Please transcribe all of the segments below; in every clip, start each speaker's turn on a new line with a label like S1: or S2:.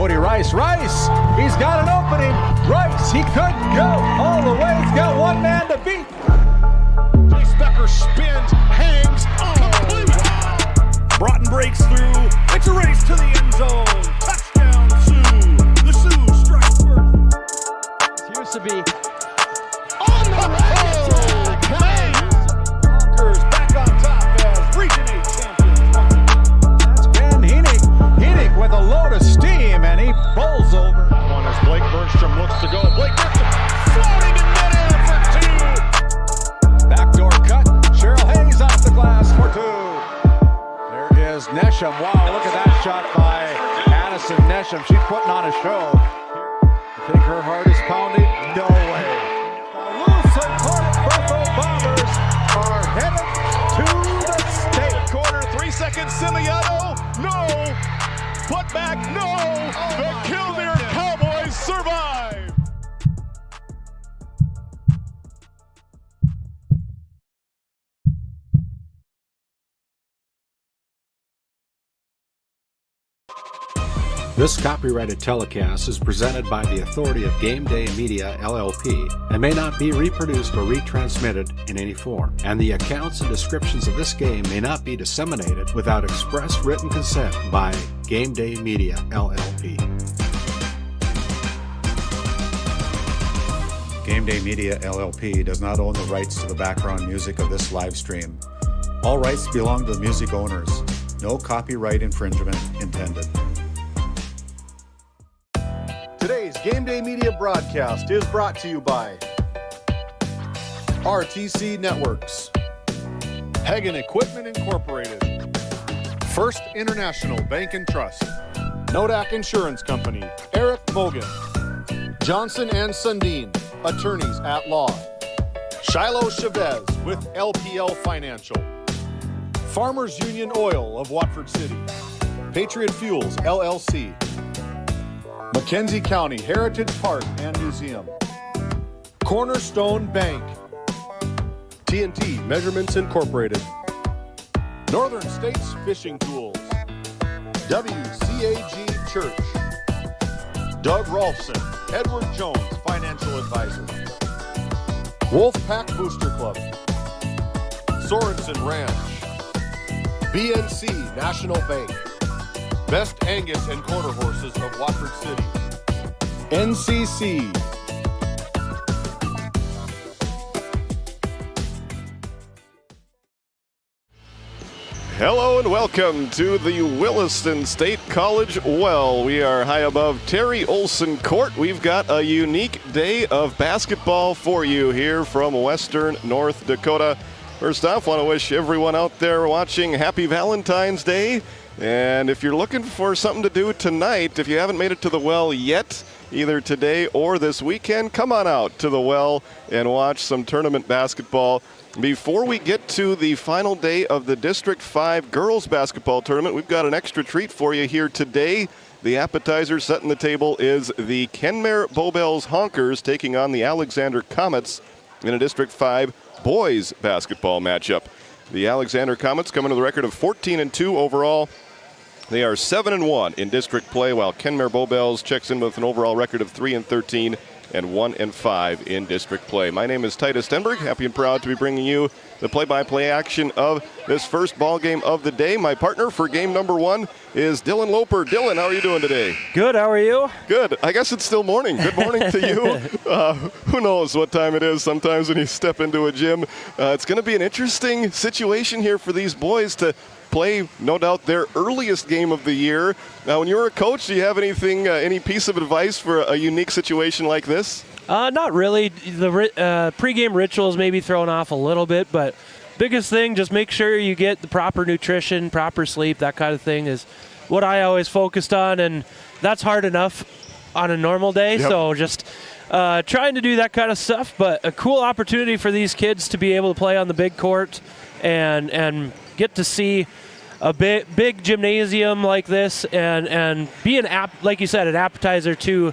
S1: Cody Rice, he's got an opening. Rice, he could go all the way. He's got one man to beat.
S2: Chase Becker spins, hangs, complete.
S3: Broughton breaks through. It's a race to the end zone. Touchdown, Sioux. The Sioux strike first.
S1: Used to be
S2: On the right. Honkers back on top as Region 8 champions.
S1: That's Ben Henig with a load of steam, and he bowls over.
S2: One as Blake Burnstrom looks to go. Blake Burnstrom floating in midair for two.
S1: Backdoor cut. Cheryl Hayes off the glass for two. There is Nesham. Wow, look at that shot by Addison Nesham. She's putting on a show. You think her heart is pounding? No way. The Lusitano Buffalo Bombers are headed to the state.
S2: Corner, 3 seconds, Simiato. No. Put back, no. The Kenmare Cowboys survive.
S4: This copyrighted telecast is presented by the authority of GameDay Media, LLP, and may not be reproduced or retransmitted in any form, and the accounts and descriptions of this game may not be disseminated without express written consent by GameDay Media, LLP.
S5: GameDay Media, LLP does not own the rights to the background music of this live stream. All rights belong to the music owners. No copyright infringement intended.
S6: Today's GameDay Media broadcast is brought to you by RTC Networks, Hagen Equipment Incorporated, First International Bank and Trust, Nodak Insurance Company, Eric Mogan, Johnson and Sundin, Attorneys at Law, Shiloh Chavez with LPL Financial, Farmers Union Oil of Watford City, Patriot Fuels LLC, McKenzie County Heritage Park and Museum, Cornerstone Bank, TNT Measurements Incorporated, Northern States Fishing Tools, WCAG Church, Doug Rolfson, Edward Jones Financial Advisor, Wolfpack Booster Club, Sorensen Ranch, BNC National Bank, Best Angus and Quarter Horses of Watford City, NCC.
S2: Hello and welcome to the Williston State College Well. We are high above Terry Olson Court. We've got a unique day of basketball for you here from Western North Dakota. First off, want to wish everyone out there watching happy Valentine's Day. And if you're looking for something to do tonight, if you haven't made it to the Well yet, either today or this weekend, come on out to the Well and watch some tournament basketball. Before we get to the final day of the District 5 girls basketball tournament, we've got an extra treat for you here today. The appetizer setting the table is the Kenmare Bowbells Honkers taking on the Alexander Comets in a District 5 boys basketball matchup. The Alexander Comets coming to the record of 14-2 overall. They are 7-1 in district play, while Kenmare Bowbells checks in with an overall record of 3-13 and 1-5 in district play. My name is Titus Stenberg. Happy and proud to be bringing you the play-by-play action of this first ball game of the day. My partner for game number one is Dylan Loper. Dylan, how are you doing today?
S7: Good. How are you?
S2: Good. I guess it's still morning. Good morning to you. Who knows what time it is sometimes when you step into a gym. It's going to be an interesting situation here for these boys to play, no doubt, their earliest game of the year. Now, when you're a coach, do you have anything, any piece of advice for a unique situation like this?
S7: Not really. The pregame rituals may be thrown off a little bit, but biggest thing, just make sure you get the proper nutrition, proper sleep, that kind of thing is what I always focused on, and that's hard enough on a normal day. Yep. So just trying to do that kind of stuff, but a cool opportunity for these kids to be able to play on the big court and get to see a big gymnasium like this and be like you said, an appetizer to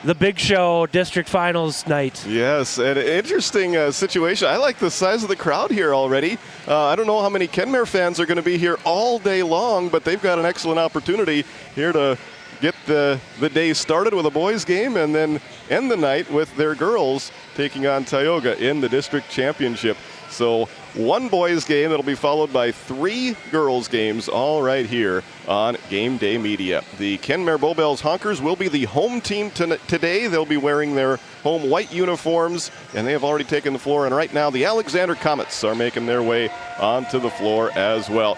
S7: the big show district finals night.
S2: Yes, an interesting situation. I like the size of the crowd here already. I don't know how many Kenmare fans are going to be here all day long, but they've got an excellent opportunity here to get the day started with a boys game and then end the night with their girls taking on Tioga in the district championship. So one boys game that'll be followed by 3 girls games, all right here on Game Day Media. The Kenmare Bowbells Honkers will be the home team today. They'll be wearing their home white uniforms, and they have already taken the floor. And right now, the Alexander Comets are making their way onto the floor as well.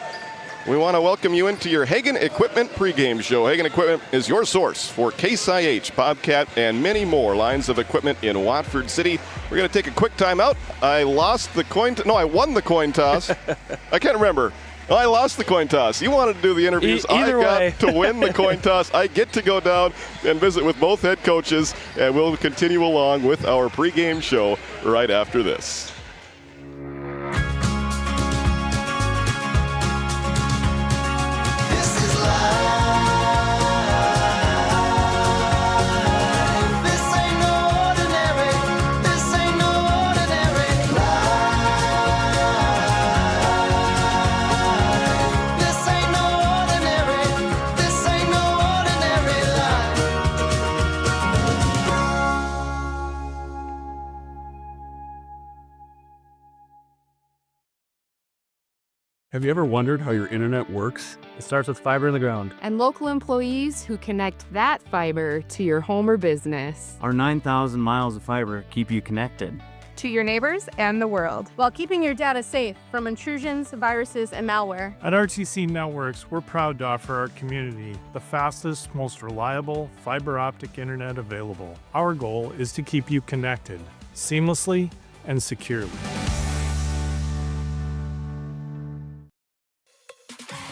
S2: We want to welcome you into your Hagen Equipment pregame show. Hagen Equipment is your source for Case IH, Bobcat, and many more lines of equipment in Watford City. We're going to take a quick timeout. I won the coin toss. I can't remember. I lost the coin toss. You wanted to do the interviews. I got to win the coin toss. I get to go down and visit with both head coaches, and we'll continue along with our pregame show right after this.
S8: Have you ever wondered how your internet works?
S9: It starts with fiber in the ground.
S10: And local employees who connect that fiber to your home or business.
S9: Our 9,000 miles of fiber keep you connected
S11: to your neighbors and the world, while keeping your data safe from intrusions, viruses, and malware.
S12: At RTC Networks, we're proud to offer our community the fastest, most reliable fiber optic internet available. Our goal is to keep you connected seamlessly and securely.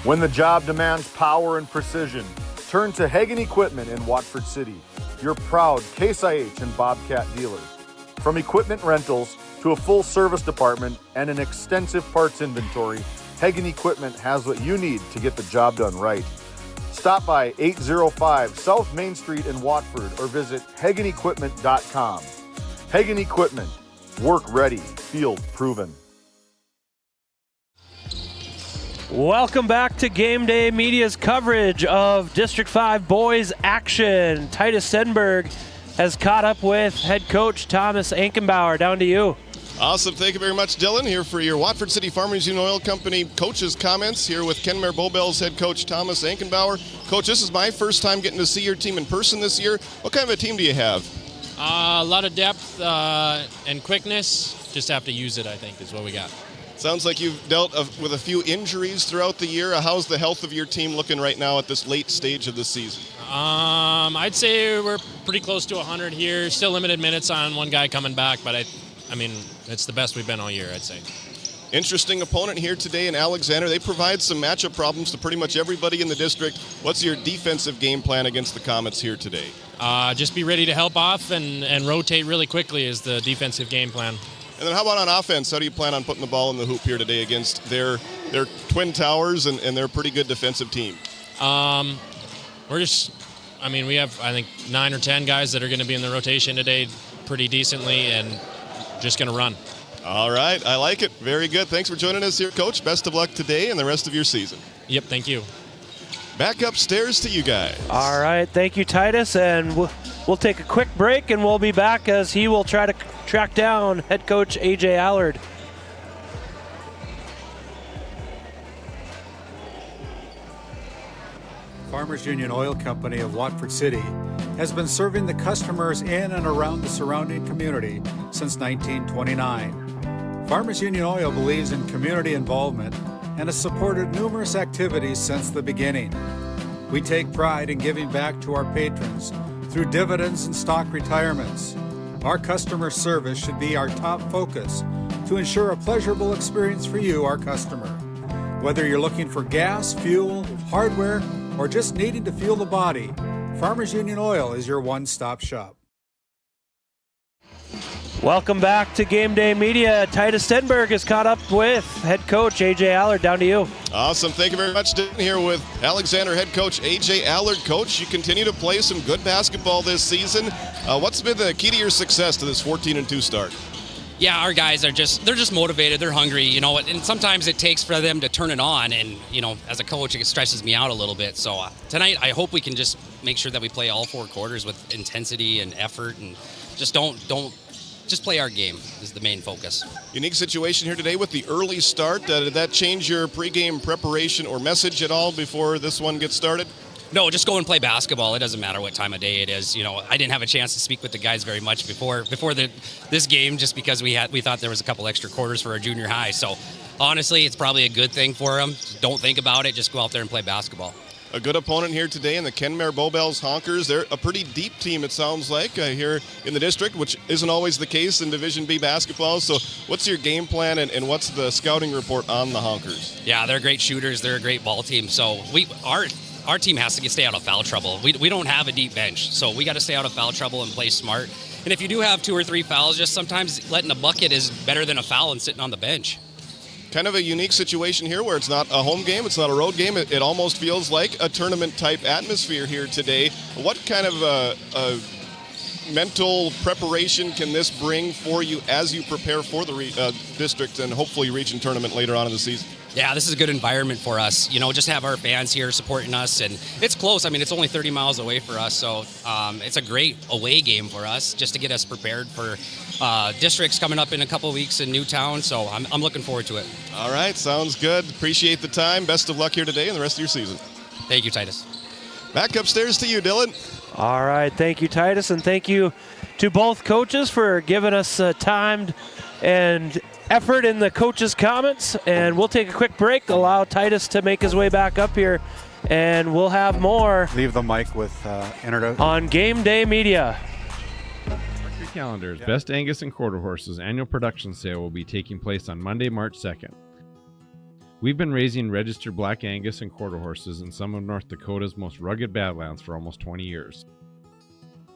S6: When the job demands power and precision, turn to Hagen Equipment in Watford City, your proud Case IH and Bobcat dealer. From equipment rentals to a full service department and an extensive parts inventory, Hagen Equipment has what you need to get the job done right. Stop by 805 South Main Street in Watford or visit HagenEquipment.com. Hagen Equipment, work ready, field proven.
S7: Welcome back to Game Day Media's coverage of District 5 boys action. Titus Stenberg has caught up with head coach Thomas Ankenbauer. Down to you.
S2: Awesome. Thank you very much, Dylan, here for your Watford City Farmers Union Oil Company coach's comments here with Kenmare Bowbells head coach Thomas Ankenbauer. Coach, this is my first time getting to see your team in person this year. What kind of a team do you have?
S13: A lot of depth and quickness. Just have to use it, I think, is what we got.
S2: Sounds like you've dealt with a few injuries throughout the year. How's the health of your team looking right now at this late stage of the season?
S13: I'd say we're pretty close to 100 here. Still limited minutes on one guy coming back, but I mean, it's the best we've been all year, I'd say.
S2: Interesting opponent here today in Alexander. They provide some matchup problems to pretty much everybody in the district. What's your defensive game plan against the Comets here today?
S13: Just be ready to help off and rotate really quickly is the defensive game plan.
S2: And then how about on offense? How do you plan on putting the ball in the hoop here today against their Twin Towers and their pretty good defensive team?
S13: We have, I think, 9 or 10 guys that are going to be in the rotation today pretty decently and just going to run.
S2: All right. I like it. Very good. Thanks for joining us here, Coach. Best of luck today and the rest of your season.
S13: Yep, thank you.
S2: Back upstairs to you guys.
S7: All right. Thank you, Titus. And we'll take a quick break, and we'll be back as he will try to track down head coach A.J. Allard.
S5: Farmers Union Oil Company of Watford City has been serving the customers in and around the surrounding community since 1929. Farmers Union Oil believes in community involvement and has supported numerous activities since the beginning. We take pride in giving back to our patrons through dividends and stock retirements. Our customer service should be our top focus to ensure a pleasurable experience for you, our customer. Whether you're looking for gas, fuel, hardware, or just needing to fuel the body, Farmers Union Oil is your one-stop shop.
S7: Welcome back to Game Day Media. Titus Stenberg is caught up with head coach A.J. Allard. Down to you.
S2: Awesome. Thank you very much. Here with Alexander head coach A.J. Allard. Coach, you continue to play some good basketball this season. What's been the key to your success to this 14-2 start?
S14: Yeah, our guys are they're just motivated. They're hungry, and sometimes it takes for them to turn it on. And, as a coach, it stresses me out a little bit. So tonight, I hope we can just make sure that we play all 4 quarters with intensity and effort, and just just play our game is the main focus.
S2: Unique situation here today with the early start. Did that change your pregame preparation or message at all before this one gets started?
S14: No, just go and play basketball. It doesn't matter what time of day it is. I didn't have a chance to speak with the guys very much before this game, just because we thought there was a couple extra quarters for our junior high. So honestly, it's probably a good thing for them. Don't think about it. Just go out there and play basketball.
S2: A good opponent here today in the Kenmare Bowbells Honkers. They're a pretty deep team, it sounds like, here in the district, which isn't always the case in Division B basketball. So what's your game plan and what's the scouting report on the Honkers?
S14: Yeah, they're great shooters. They're a great ball team. So our team has to stay out of foul trouble. We don't have a deep bench, so we got to stay out of foul trouble and play smart. And if you do have 2 or 3 fouls, just sometimes letting a bucket is better than a foul and sitting on the bench.
S2: Kind of a unique situation here where it's not a home game, it's not a road game. It almost feels like a tournament-type atmosphere here today. What kind of mental preparation can this bring for you as you prepare for the district and hopefully region tournament later on in the season?
S14: Yeah, this is a good environment for us. Just have our fans here supporting us, and it's close. I mean, it's only 30 miles away for us, so it's a great away game for us just to get us prepared for districts coming up in a couple of weeks in Newtown, so I'm looking forward to it.
S2: All right, sounds good. Appreciate the time. Best of luck here today and the rest of your season.
S14: Thank you, Titus.
S2: Back upstairs to you, Dylan.
S7: All right, thank you, Titus, and thank you to both coaches for giving us time and effort in the coaches' comments. And we'll take a quick break, allow Titus to make his way back up here, and we'll have more.
S5: Leave the mic with
S7: on Game Day Media.
S8: Mark your calendars. Best Angus and Quarter Horses annual production sale will be taking place on Monday, March 2nd. We've been raising registered Black Angus and Quarter Horses in some of North Dakota's most rugged badlands for almost 20 years.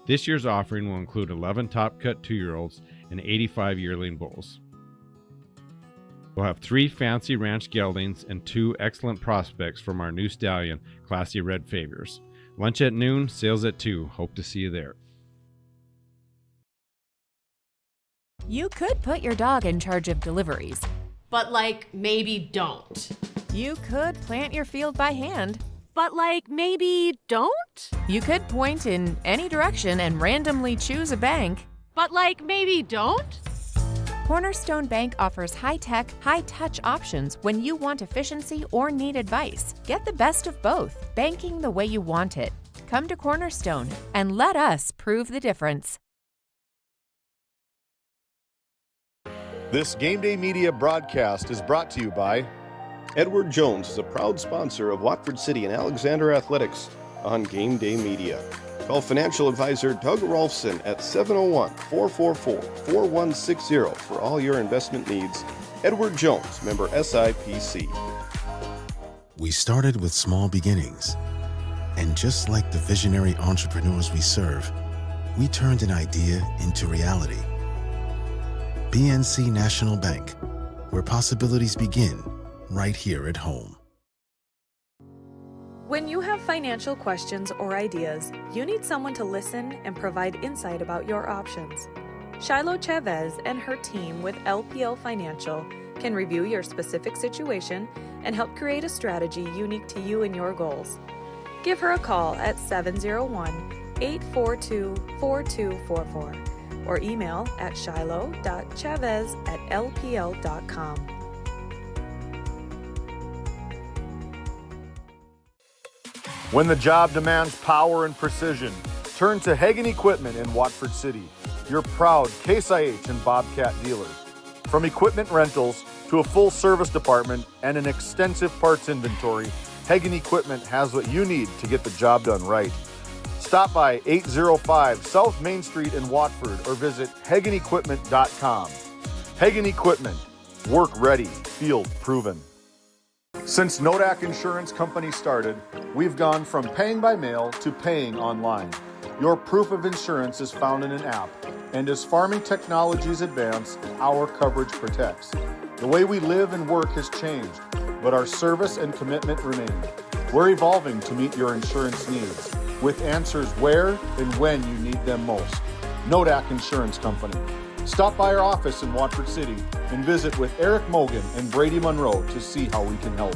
S8: This year's offering will include 11 top-cut 2-year-olds and 85 yearling bulls. We'll have 3 fancy ranch geldings and 2 excellent prospects from our new stallion, Classy Red Favors. Lunch at noon, sales at 2. Hope to see you there.
S15: You could put your dog in charge of deliveries.
S11: But maybe don't.
S15: You could plant your field by hand.
S11: But maybe don't?
S15: You could point in any direction and randomly choose a bank.
S11: But maybe don't?
S15: Cornerstone Bank offers high-tech, high-touch options when you want efficiency or need advice. Get the best of both, banking the way you want it. Come to Cornerstone and let us prove the difference.
S6: This Game Day Media broadcast is brought to you by
S2: Edward Jones is a proud sponsor of Watford City and Alexander Athletics on Game Day Media. Call financial advisor Doug Rolfson at 701-444-4160 for all your investment needs. Edward Jones, member SIPC.
S16: We started with small beginnings. And just like the visionary entrepreneurs we serve, we turned an idea into reality. BNC National Bank, where possibilities begin right here at home.
S17: When you have financial questions or ideas, you need someone to listen and provide insight about your options. Shiloh Chavez and her team with LPL Financial can review your specific situation and help create a strategy unique to you and your goals. Give her a call at 701-842-4244 or email at shiloh.chavez@lpl.com.
S6: When the job demands power and precision, turn to Hagen Equipment in Watford City, your proud Case IH and Bobcat dealer. From equipment rentals to a full service department and an extensive parts inventory, Hagen Equipment has what you need to get the job done right. Stop by 805 South Main Street in Watford or visit HagenEquipment.com. Hagen Equipment, work ready, field proven. Since Nodak Insurance Company started, we've gone from paying by mail to paying online. Your proof of insurance is found in an app, and as farming technologies advance, our coverage protects. The way we live and work has changed, but our service and commitment remain. We're evolving to meet your insurance needs, with answers where and when you need them most. Nodak Insurance Company. Stop by our office in Watford City and visit with Eric Mogan and Brady Monroe to see how we can help.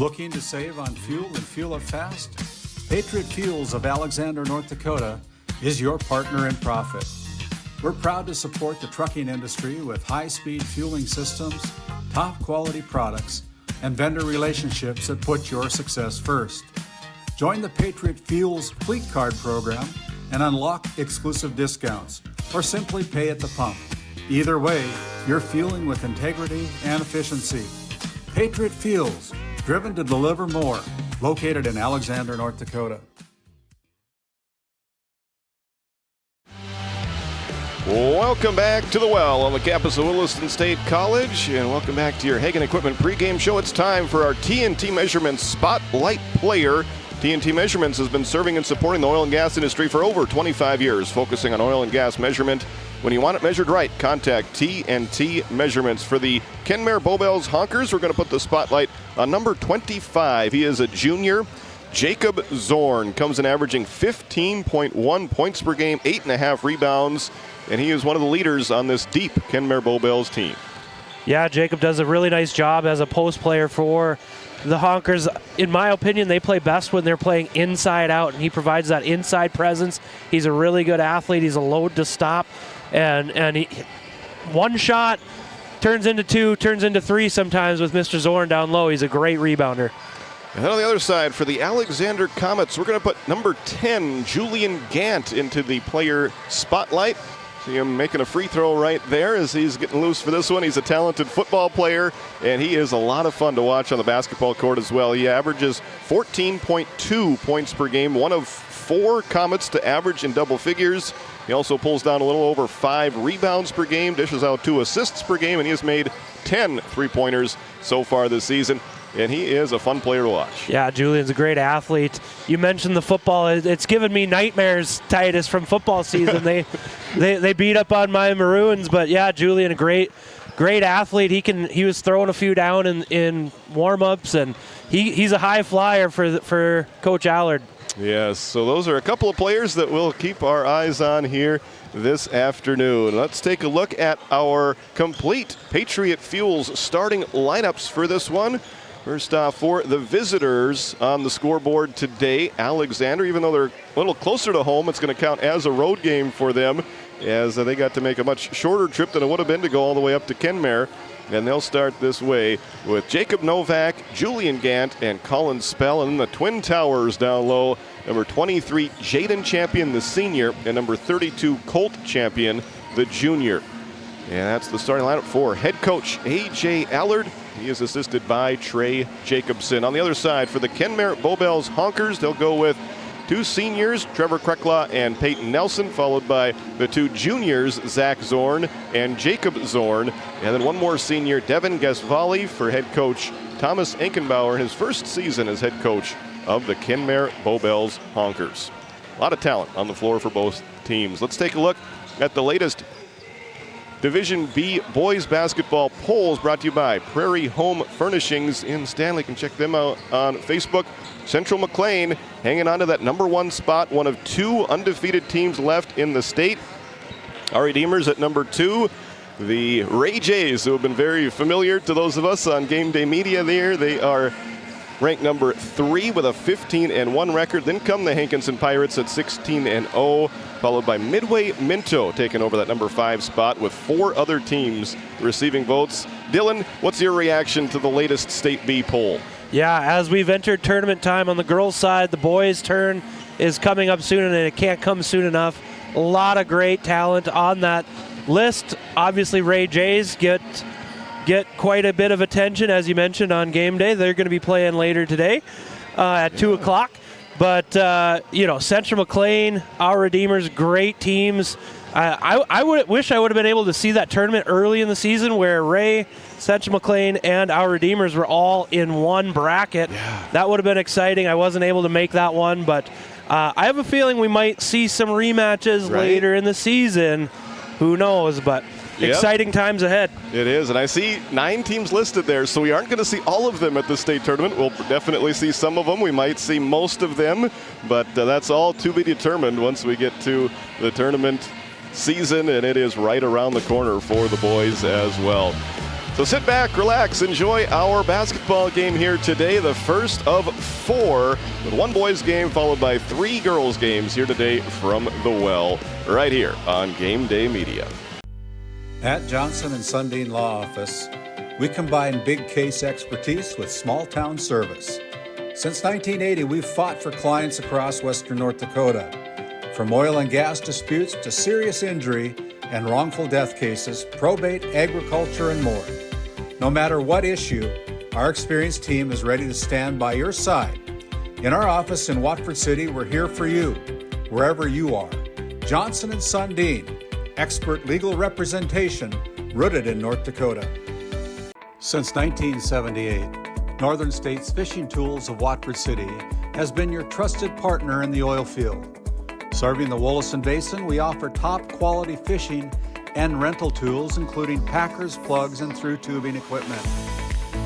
S5: Looking to save on fuel and fuel up fast? Patriot Fuels of Alexander, North Dakota is your partner in profit. We're proud to support the trucking industry with high-speed fueling systems, top-quality products, and vendor relationships that put your success first. Join the Patriot Fuels Fleet Card program and unlock exclusive discounts, or simply pay at the pump. Either way, you're fueling with integrity and efficiency. Patriot Fuels, driven to deliver more, located in Alexander, North Dakota.
S2: Welcome back to the Well on the campus of Williston State College, and welcome back to your Hagen Equipment pregame show. It's time for our TNT Measurements Spotlight Player. TNT Measurements has been serving and supporting the oil and gas industry for over 25 years, focusing on oil and gas measurement. When you want it measured right, contact TNT Measurements. For the Kenmare Bowbells Honkers, we're going to put the spotlight on number 25. He is a junior. Jacob Zorn comes in averaging 15.1 points per game, 8.5 rebounds, and he is one of the leaders on this deep Kenmare Bowbells team.
S7: Yeah, Jacob does a really nice job as a post player for the Honkers. In my opinion, they play best when they're playing inside out, and he provides that inside presence. He's a really good athlete. He's a load to stop, and he, one shot turns into two, turns into three sometimes with Mr. Zorn down low. He's a great rebounder.
S2: And then on the other side, for the Alexander Comets, we're going to put number 10, Julian Gant, into the player spotlight. See him making a free throw right there as he's getting loose for this one. He's a talented football player, and he is a lot of fun to watch on the basketball court as well. He averages 14.2 points per game, one of 4 Comets to average in double figures. He also pulls down a little over 5 rebounds per game, dishes out 2 assists per game, and he has made 10 three-pointers so far this season. And he is a fun player to watch.
S7: Yeah, Julian's a great athlete. You mentioned the football. It's given me nightmares, Titus, from football season. They beat up on my Maroons, but yeah, Julian, a great athlete. He was throwing a few down in warm-ups, and he's a high flyer for Coach Allard.
S2: Yes, so those are a couple of players that we'll keep our eyes on here this afternoon. Let's take a look at our complete Patriot Fuels starting lineups for this one. First off, for the visitors on the scoreboard today, Alexander, even though they're a little closer to home, it's going to count as a road game for them, as they got to make a much shorter trip than it would have been to go all the way up to Kenmare. And they'll start this way with Jacob Novak, Julian Gant, and Colin Spell. And then the Twin Towers down low, number 23, Jaden Champion, the senior, and number 32, Colt Champion, the junior. And that's the starting lineup for head coach A.J. Allard. He is assisted by Trey Jacobson. On the other side, for the Kenmare Bowbells Honkers, they'll go with 2 seniors, Trevor Krekla and Peyton Nelson, followed by the 2 juniors, Zach Zorn and Jacob Zorn. And then one more senior, Devin Gasvali, for head coach Thomas Enkenbauer in his first season as head coach of the Kenmare Bowbells Honkers. A lot of talent on the floor for both teams. Let's take a look at the latest Division B boys basketball polls brought to you by Prairie Home Furnishings in Stanley. You can check them out on Facebook. Central McLean hanging on to that number 1 spot, one of 2 undefeated teams left in the state. Our Redeemers at number 2. The Ray Jays, who have been very familiar to those of us on Game Day Media there, they are ranked number 3 with a 15-1 record. Then come the Hankinson Pirates at 16-0, followed by Midway Minto taking over that number 5 spot with 4 other teams receiving votes. Dylan, what's your reaction to the latest State B poll?
S7: Yeah, as we've entered tournament time on the girls' side, the boys' turn is coming up soon, and it can't come soon enough. A lot of great talent on that list. Obviously, Ray Jays get quite a bit of attention, as you mentioned, on game day. They're going to be playing later today at 2 o'clock. But, Central McLean, our Redeemers, great teams. I wish I would have been able to see that tournament early in the season where Ray, Central McLean, and our Redeemers were all in one bracket. Yeah. That would have been exciting. I wasn't able to make that one, but I have a feeling we might see some rematches later in the season. Who knows, but exciting times ahead.
S2: It is, and I see 9 teams listed there, so we aren't going to see all of them at the state tournament. We'll definitely see some of them. We might see most of them, but that's all to be determined once we get to the tournament season, and it is right around the corner for the boys as well. Let's So sit back, relax, enjoy our basketball game here today, the first of 4, with 1 boys game followed by 3 girls games here today from the Well, right here on Game Day Media.
S5: At Johnson & Sundin Law Office, we combine big case expertise with small town service. Since 1980, we've fought for clients across western North Dakota. From oil and gas disputes to serious injury and wrongful death cases, probate, agriculture, and more. No matter what issue, our experienced team is ready to stand by your side. In our office in Watford City, we're here for you, wherever you are. Johnson & Sundin, expert legal representation rooted in North Dakota. Since 1978, Northern States Fishing Tools of Watford City has been your trusted partner in the oil field. Serving the Williston Basin, we offer top quality fishing and rental tools, including packers, plugs, and through tubing equipment.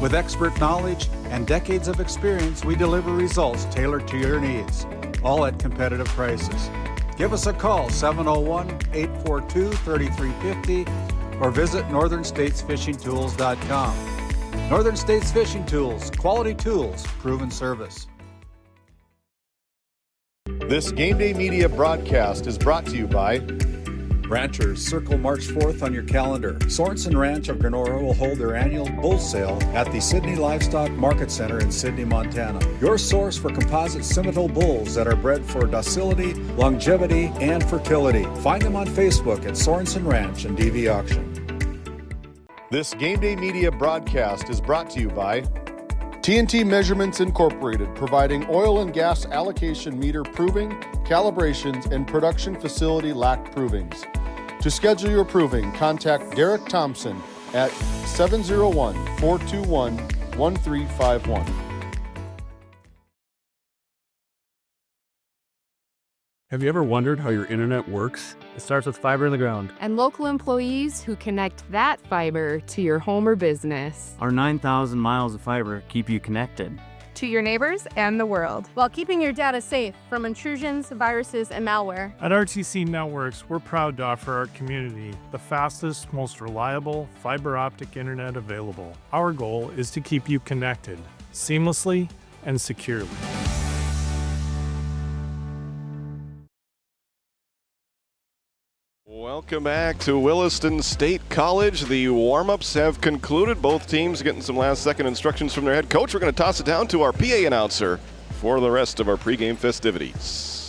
S5: With expert knowledge and decades of experience, we deliver results tailored to your needs, all at competitive prices. Give us a call, 701-842-3350, or visit northernstatesfishingtools.com. Northern States Fishing Tools, quality tools, proven service.
S6: This Game Day Media broadcast is brought to you by
S5: Ranchers, circle March 4th on your calendar. Sorensen Ranch of Grenora will hold their annual bull sale at the Sydney Livestock Market Center in Sydney, Montana. Your source for composite Simmental bulls that are bred for docility, longevity, and fertility. Find them on Facebook at Sorensen Ranch and DV Auction.
S6: This Game Day Media broadcast is brought to you by TNT Measurements Incorporated, providing oil and gas allocation meter proving, calibrations, and production facility lack provings. To schedule your proving, contact Derek Thompson at 701-421-1351.
S12: Have you ever wondered how your internet works?
S9: It starts with fiber in the ground.
S10: And local employees who connect that fiber to your home or business.
S9: Our 9,000 miles of fiber keep you connected
S11: to your neighbors and the world, while keeping your data safe from intrusions, viruses, and malware.
S12: At RTC Networks, we're proud to offer our community the fastest, most reliable fiber optic internet available. Our goal is to keep you connected seamlessly and securely.
S2: Welcome back to Williston State College. The warm-ups have concluded. Both teams getting some last-second instructions from their head coach. We're going to toss it down to our PA announcer for the rest of our pregame festivities.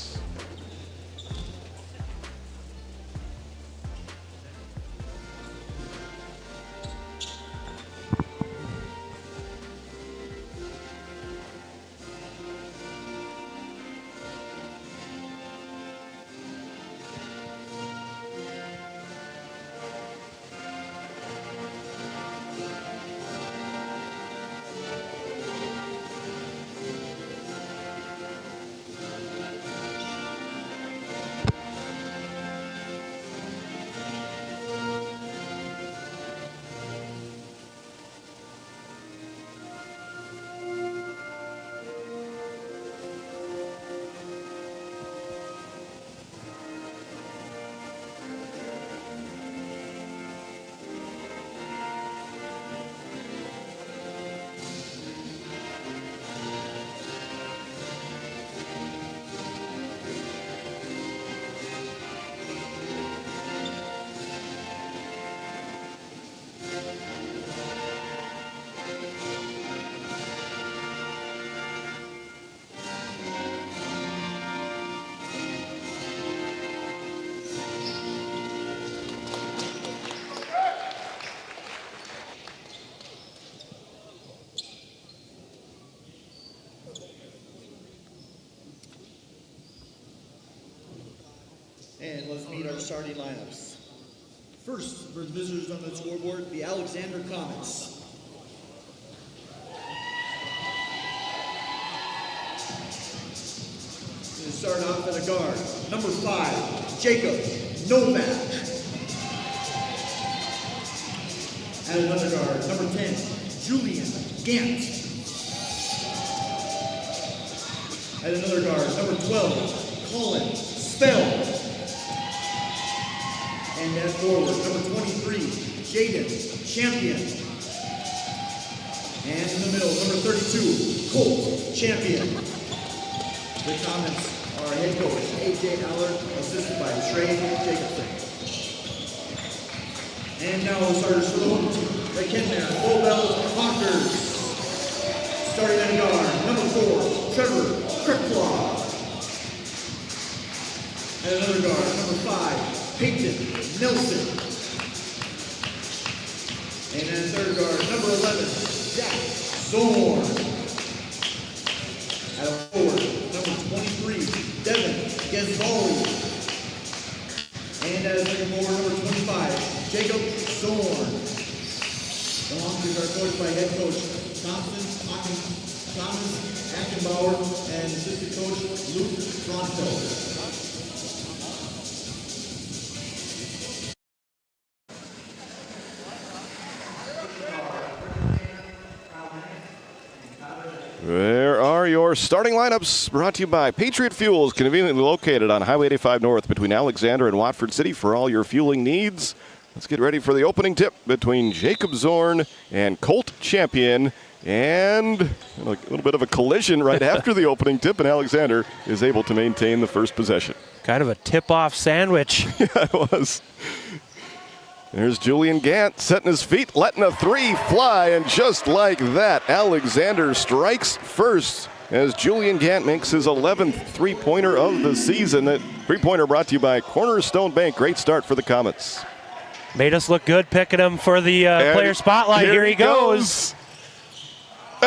S18: And let's meet our starting lineups. First, for the visitors on the scoreboard, the Alexander Comets. Going to start off at a guard, number 5, Jacob Novak. At another guard, number 10, Julian Gant. At another guard, number 12, Colin Spell. And at forward, number 23, Jaden Champion. And in the middle, number 32, Colt Champion. The Comets are head coach A.J. Allard, assisted by Trey Jacobson. And now the starters for the home team, the Kenmare Bowbells Honkers. Starting at guard, number 4, Trevor Crickclaw. And another guard, number 5, Peyton Nelson. And then third guard, number 11, Jack Zorn. At a forward, number 23, Devin Gesvali. And at a second forward, number 25, Jacob Zorn. The Honkers are coached by head coach Thomas Achenbauer and assistant coach Luke Fronto.
S2: There are your starting lineups, brought to you by Patriot Fuels, conveniently located on Highway 85 North between Alexander and Watford City for all your fueling needs. Let's get ready for the opening tip between Jacob Zorn and Colt Champion. And a little bit of a collision right after the opening tip, and Alexander is able to maintain the first possession.
S7: Kind of a tip-off sandwich.
S2: Yeah, it was. There's Julian Gant setting his feet, letting a 3 fly, and just like that, Alexander strikes first as Julian Gant makes his 11th three-pointer of the season. That three-pointer brought to you by Cornerstone Bank. Great start for the Comets.
S7: Made us look good picking him for the player spotlight. Here he goes.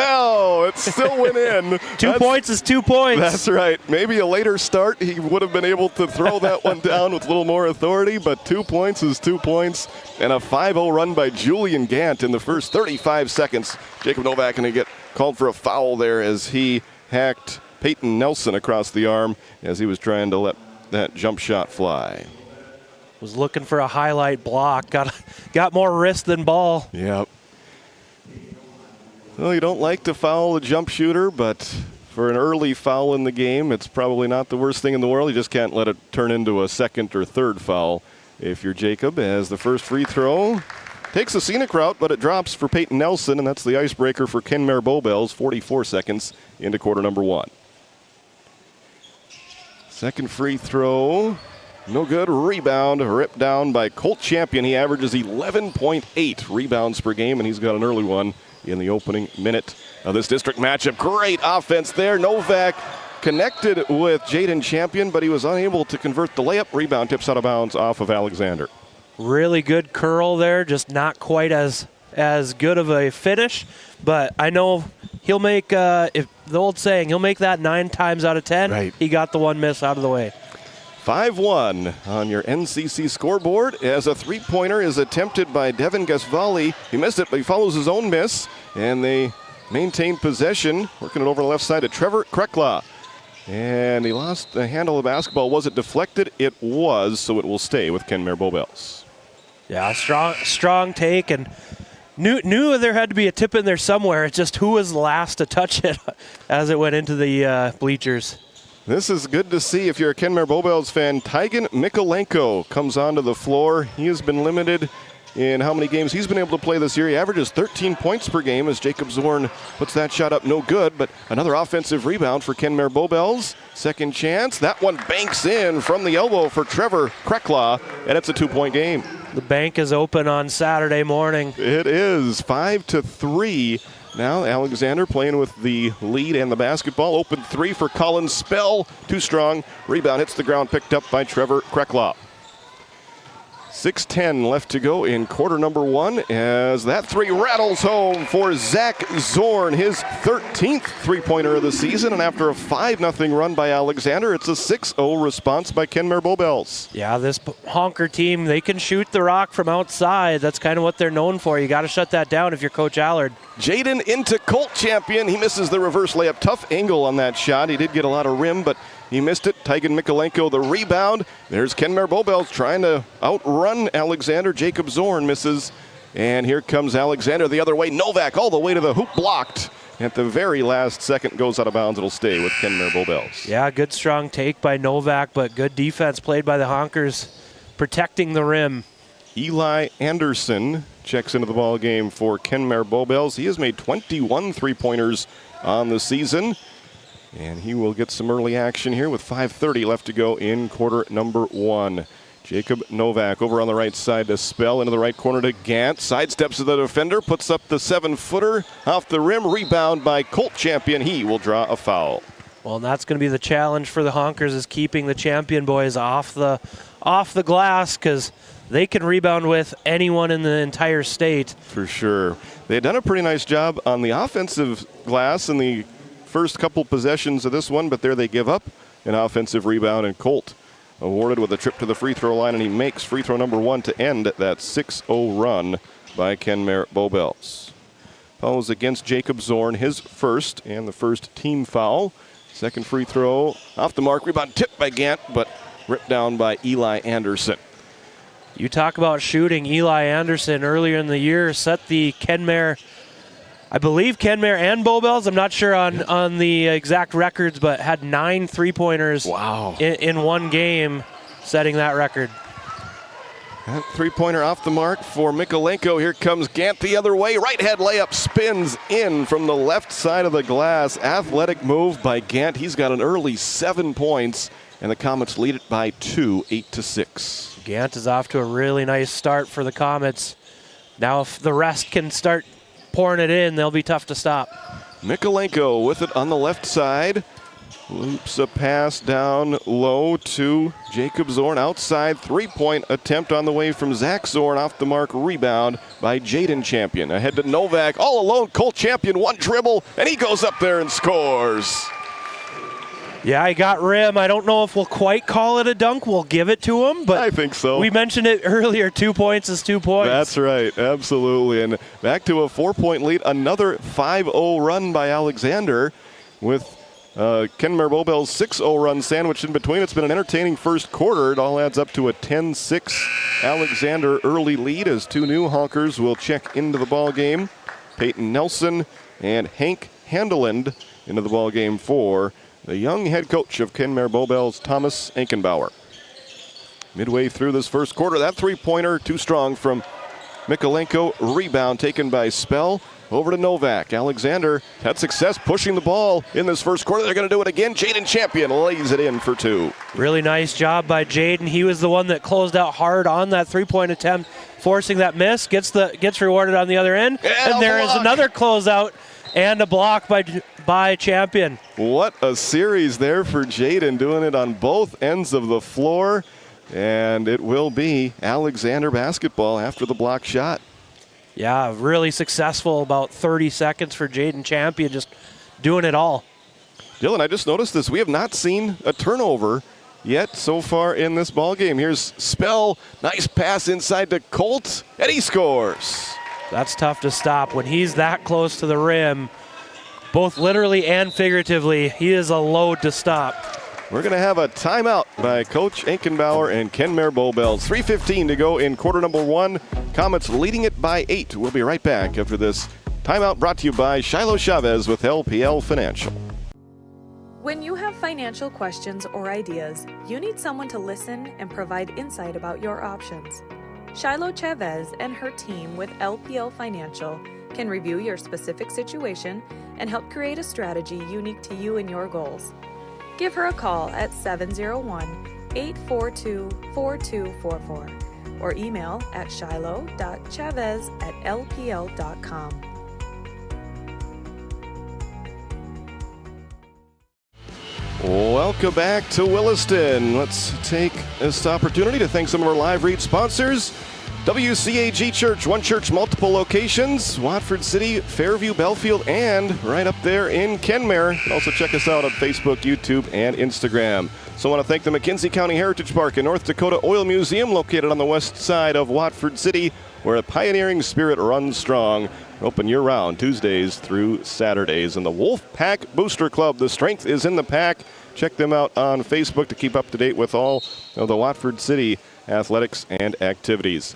S2: Oh, it still went in.
S7: 2 points is 2 points.
S2: That's right. Maybe a later start, he would have been able to throw that one down with a little more authority, but 2 points is 2 points. And a 5-0 run by Julian Gant in the first 35 seconds. Jacob Novak going to get called for a foul there as he hacked Peyton Nelson across the arm as he was trying to let that jump shot fly.
S7: Was looking for a highlight block. Got more wrist than ball.
S2: Yep. Well, you don't like to foul the jump shooter, but for an early foul in the game, it's probably not the worst thing in the world. You just can't let it turn into a second or third foul if you're Jacob, as the first free throw takes a scenic route, but it drops for Peyton Nelson, and that's the icebreaker for Kenmare Bowbells, 44 seconds into quarter number 1. Second free throw, no good. Rebound ripped down by Colt Champion. He averages 11.8 rebounds per game, and he's got an early one in the opening minute of this district matchup. Great offense there. Novak connected with Jaden Champion, but he was unable to convert the layup. Rebound tips out of bounds off of Alexander.
S7: Really good curl there, just not quite as good of a finish, but I know he'll make, if the old saying, he'll make that 9 times out of 10.
S2: Right.
S7: He got the one miss out of the way.
S2: 5-1 on your NCC scoreboard as a three-pointer is attempted by Devin Gesvali. He missed it, but he follows his own miss, and they maintain possession, working it over the left side to Trevor Crickclaw. And he lost the handle of the basketball. Was it deflected? It was, so it will stay with Kenmare Bowbells.
S7: Yeah, strong take, and knew there had to be a tip in there somewhere. It's just who was last to touch it as it went into the bleachers.
S2: This is good to see if you're a Kenmare Bowbells fan. Tygan Mikolenko comes onto the floor. He has been limited in how many games he's been able to play this year. He averages 13 points per game as Jacob Zorn puts that shot up no good, but another offensive rebound for Kenmare Bowbells. Second chance. That one banks in from the elbow for Trevor Crickclaw, and it's a 2-point game.
S7: The bank is open on Saturday morning.
S2: It is 5-3. Now Alexander playing with the lead and the basketball. Open 3 for Colin Spell. Too strong. Rebound hits the ground, picked up by Trevor Crickclaw. 6:10 left to go in quarter number 1 as that 3 rattles home for Zach Zorn, his 13th three-pointer of the season. And after a 5-0 run by Alexander, it's a 6-0 response by Kenmare Bowbells.
S7: Yeah, this Honker team, they can shoot the rock from outside. That's kind of what they're known for. You got to shut that down if you're Coach Allard.
S2: Jaden into Colt Champion. He misses the reverse layup. Tough angle on that shot. He did get a lot of rim, but he missed it. Tygan Mikolenko, the rebound. There's Kenmare Bowbells trying to outrun Alexander. Jacob Zorn misses. And here comes Alexander the other way. Novak all the way to the hoop, blocked. At the very last second, goes out of bounds. It'll stay with Kenmare Bowbells.
S7: Yeah, good strong take by Novak, but good defense played by the Honkers, protecting the rim.
S2: Eli Anderson checks into the ball game for Kenmare Bowbells. He has made 21 three-pointers on the season, and he will get some early action here with 5:30 left to go in quarter number 1. Jacob Novak over on the right side to Spell, into the right corner to Gant. Sidesteps to the defender, puts up the 7-footer off the rim. Rebound by Colt Champion. He will draw a foul.
S7: Well, and that's going to be the challenge for the Honkers, is keeping the Champion boys off the glass, because they can rebound with anyone in the entire state.
S2: For sure. They had done a pretty nice job on the offensive glass in the first couple possessions of this one, but there they give up an offensive rebound, and Colt awarded with a trip to the free throw line, and he makes free throw number 1 to end that 6-0 run by Kenmare Bowbells. Foul was against Jacob Zorn, his first, and the first team foul. Second free throw off the mark, rebound tipped by Gant, but ripped down by Eli Anderson.
S7: You talk about shooting. Eli Anderson earlier in the year set the Kenmare, I believe Kenmare and Bowbells, I'm not sure on the exact records, but had 9 three-pointers in one game, setting that record.
S2: That three-pointer off the mark for Mikolenko. Here comes Gant the other way. Right head layup spins in from the left side of the glass. Athletic move by Gant. He's got an early 7 points, and the Comets lead it by 2, 8-6.
S7: Gant is off to a really nice start for the Comets. Now if the rest can start pouring it in, they'll be tough to stop.
S2: Mikolenko with it on the left side. Loops a pass down low to Jacob Zorn. Outside three-point attempt on the way from Zach Zorn. Off the mark, rebound by Jaden Champion. Ahead to Novak, all alone. Colt Champion, one dribble, and he goes up there and scores.
S7: Yeah, he got rim. I don't know if we'll quite call it a dunk. We'll give it to him, but
S2: I think so.
S7: We mentioned it earlier, 2 points is 2 points.
S2: That's right, absolutely. And back to a 4-point lead, another 5-0 run by Alexander with Kenmare Bowbells' 6-0 run sandwiched in between. It's been an entertaining first quarter. It all adds up to a 10-6 Alexander early lead as 2 new Honkers will check into the ball game. Peyton Nelson and Hank Handeland into the ball game for the young head coach of Kenmare Bowbells, Thomas Ankenbauer. Midway through this first quarter, that three-pointer too strong from Mikolenko. Rebound taken by Spell. Over to Novak. Alexander had success pushing the ball in this first quarter. They're going to do it again. Jaden Champion lays it in for 2.
S7: Really nice job by Jaden. He was the one that closed out hard on that three-point attempt, forcing that miss. Gets rewarded on the other end. And there is another closeout and a block by Champion.
S2: What a series there for Jaden, doing it on both ends of the floor. And it will be Alexander basketball after the block shot.
S7: Yeah, really successful, about 30 seconds for Jaden Champion, just doing it all.
S2: Dylan, I just noticed this. We have not seen a turnover yet so far in this ball game. Here's Spell, nice pass inside to Colt, and he scores.
S7: That's tough to stop when he's that close to the rim, both literally and figuratively. He is a load to stop.
S2: We're going to have a timeout by Coach Ankenbauer and Kenmare Bowbells. 3:15 to go in quarter number 1. Comets leading it by 8. We'll be right back after this timeout, brought to you by Shiloh Chavez with LPL Financial.
S17: When you have financial questions or ideas, you need someone to listen and provide insight about your options. Shiloh Chavez and her team with LPL Financial can review your specific situation and help create a strategy unique to you and your goals. Give her a call at 701-842-4244 or email at shiloh.chavez@lpl.com.
S2: Welcome back to Williston. Let's take this opportunity to thank some of our live read sponsors. WCAG Church, one church, multiple locations. Watford City, Fairview, Belfield, and right up there in Kenmare. You can also check us out on Facebook, YouTube, and Instagram. So I want to thank the McKenzie County Heritage Park and North Dakota Oil Museum, located on the west side of Watford City, where a pioneering spirit runs strong. We're open year-round, Tuesdays through Saturdays. And the Wolf Pack Booster Club, the strength is in the pack. Check them out on Facebook to keep up to date with all of the Watford City athletics and activities.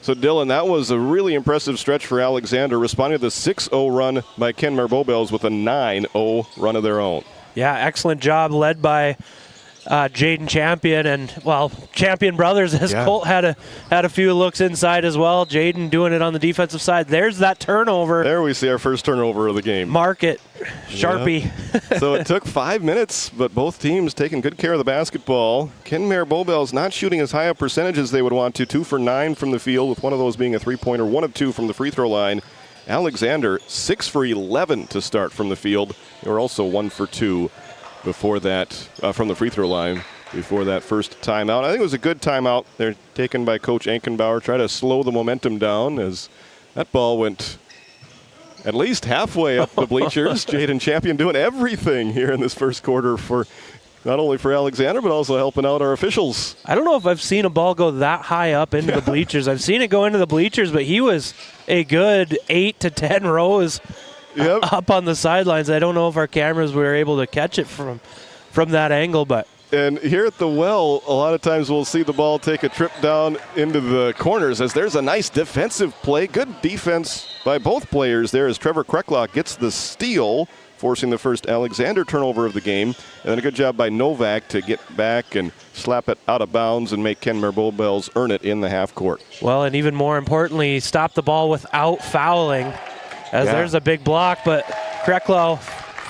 S2: So, Dylan, that was a really impressive stretch for Alexander, responding to the 6-0 run by Kenmare Bowbells with a 9-0 run of their own.
S7: Yeah, excellent job led by Jaden Champion, and Champion Brothers, as Colt had a few looks inside as well. Jaden doing it on the defensive side. There's that turnover.
S2: There we see our first turnover of the game.
S7: Mark it, Sharpie.
S2: Yeah. So it took 5 minutes, but both teams taking good care of the basketball. Kenmare Bowbells not shooting as high a percentage as they would want to. 2 for 9 from the field, with one of those being a three-pointer, 1 of 2 from the free throw line. Alexander 6 for 11 to start from the field. They were also 1 for 2 before that from the free throw line before that first timeout. I think it was a good timeout. They're taken by Coach Ankenbauer, try to slow the momentum down as that ball went at least halfway up the bleachers. Jaden Champion doing everything here in this first quarter for not only for Alexander, but also helping out our officials.
S7: I don't know if I've seen a ball go that high up into the bleachers. I've seen it go into the bleachers, but he was a good 8 to 10 rows up on the sidelines. I don't know if our cameras were able to catch it from that angle, but.
S2: And here at the well, a lot of times we'll see the ball take a trip down into the corners as there's a nice defensive play. Good defense by both players there as Trevor Krecklock gets the steal, forcing the first Alexander turnover of the game. And then a good job by Novak to get back and slap it out of bounds and make Kenmare Bowbells earn it in the half court.
S7: Well, and even more importantly, stop the ball without fouling, as there's a big block, but Krecklow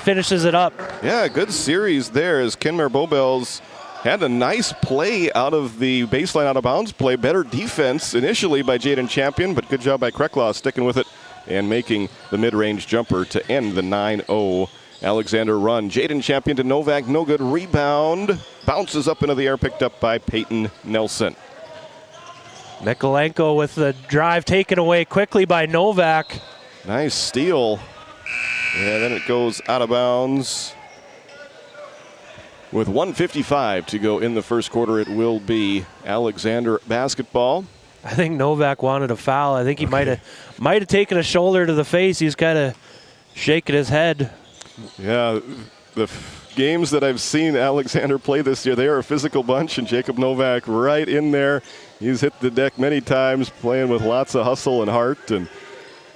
S7: finishes it up.
S2: Yeah, good series there as Kenmare Bowbells had a nice play out of the baseline out of bounds play. Better defense initially by Jaden Champion, but good job by Krecklow sticking with it and making the mid-range jumper to end the 9-0 Alexander run. Jaden Champion to Novak, no good. Rebound, bounces up into the air, picked up by Peyton Nelson.
S7: Mikolenko with the drive taken away quickly by Novak.
S2: Nice steal. And then it goes out of bounds. With 1:55 to go in the first quarter, it will be Alexander basketball.
S7: I think Novak wanted a foul. I think he might have taken a shoulder to the face. He's kind of shaking his head.
S2: Yeah, the games that I've seen Alexander play this year, they are a physical bunch, and Jacob Novak right in there. He's hit the deck many times, playing with lots of hustle and heart,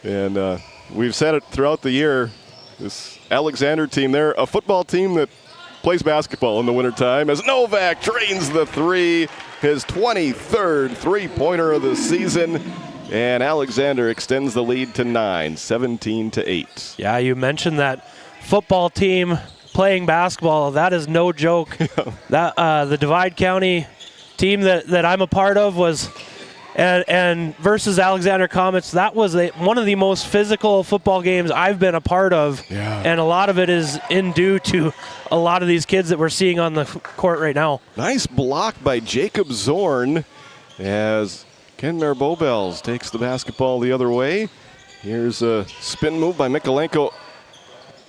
S2: and we've said it throughout the year. This Alexander team, they're a football team that plays basketball in the wintertime as Novak drains the three, his 23rd three-pointer of the season, and Alexander extends the lead to 9, 17-8.
S7: Yeah, you mentioned that football team playing basketball. That is no joke. That the Divide County team that I'm a part of was and versus Alexander Comets, that was one of the most physical football games I've been a part of.
S2: Yeah.
S7: And a lot of it is due to a lot of these kids that we're seeing on the court right now.
S2: Nice block by Jacob Zorn as Kenmare Bowbells takes the basketball the other way. Here's a spin move by Mikolenko.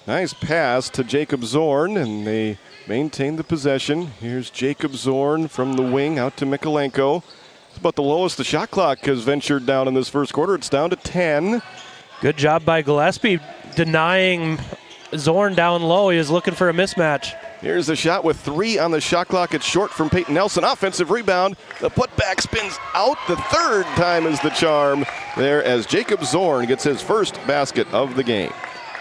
S2: Nice pass to Jacob Zorn, and they maintain the possession. Here's Jacob Zorn from the wing out to Mikolenko. It's about the lowest the shot clock has ventured down in this first quarter. It's down to 10.
S7: Good job by Gillespie denying Zorn down low. He was looking for a mismatch.
S2: Here's the shot with 3 on the shot clock. It's short from Peyton Nelson. Offensive rebound. The putback spins out. The third time is the charm there as Jacob Zorn gets his first basket of the game.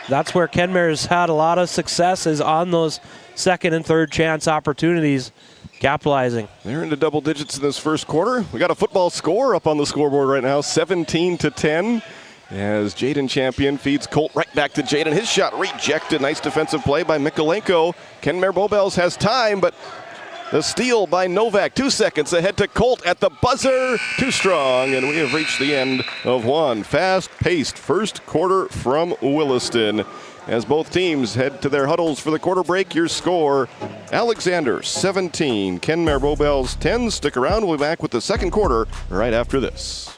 S7: That's where Kenmare's had a lot of success, is on those second and third chance opportunities, capitalizing.
S2: They're into double digits in this first quarter. We got a football score up on the scoreboard right now, 17-10. As Jaden Champion feeds Colt right back to Jaden. His shot rejected. Nice defensive play by Mikolenko. Kenmare Bowbells has time, but the steal by Novak. 2 seconds ahead to Colt at the buzzer. Too strong, and we have reached the end of one fast-paced first quarter from Williston. As both teams head to their huddles for the quarter break, your score, Alexander 17, Kenmare Bowbells 10. Stick around. We'll be back with the second quarter right after this.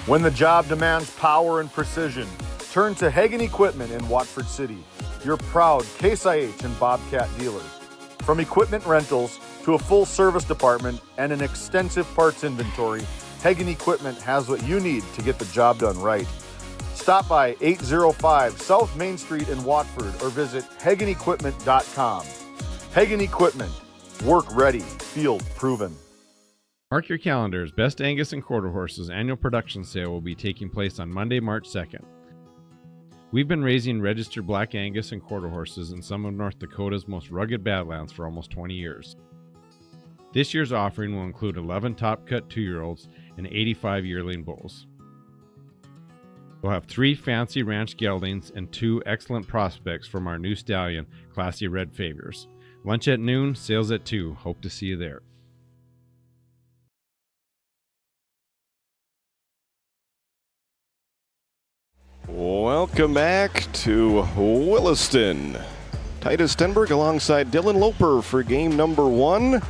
S6: When the job demands power and precision, turn to Hagen Equipment in Watford City, your proud Case IH and Bobcat dealer. From equipment rentals to a full service department and an extensive parts inventory, Hagen Equipment has what you need to get the job done right. Stop by 805 South Main Street in Watford or visit HagenEquipment.com. Hagen Equipment, work ready, field proven.
S8: Mark your calendars. Best Angus and Quarter Horses annual production sale will be taking place on Monday, March 2nd. We've been raising registered Black Angus and Quarter Horses in some of North Dakota's most rugged badlands for almost 20 years. This year's offering will include 11 top-cut 2-year-olds and 85 yearling bulls. We'll have 3 fancy ranch geldings and 2 excellent prospects from our new stallion, Classy Red Favors. Lunch at noon, sales at 2. Hope to see you there.
S2: Welcome back to Williston. Titus Stenberg alongside Dylan Loper for game number 1.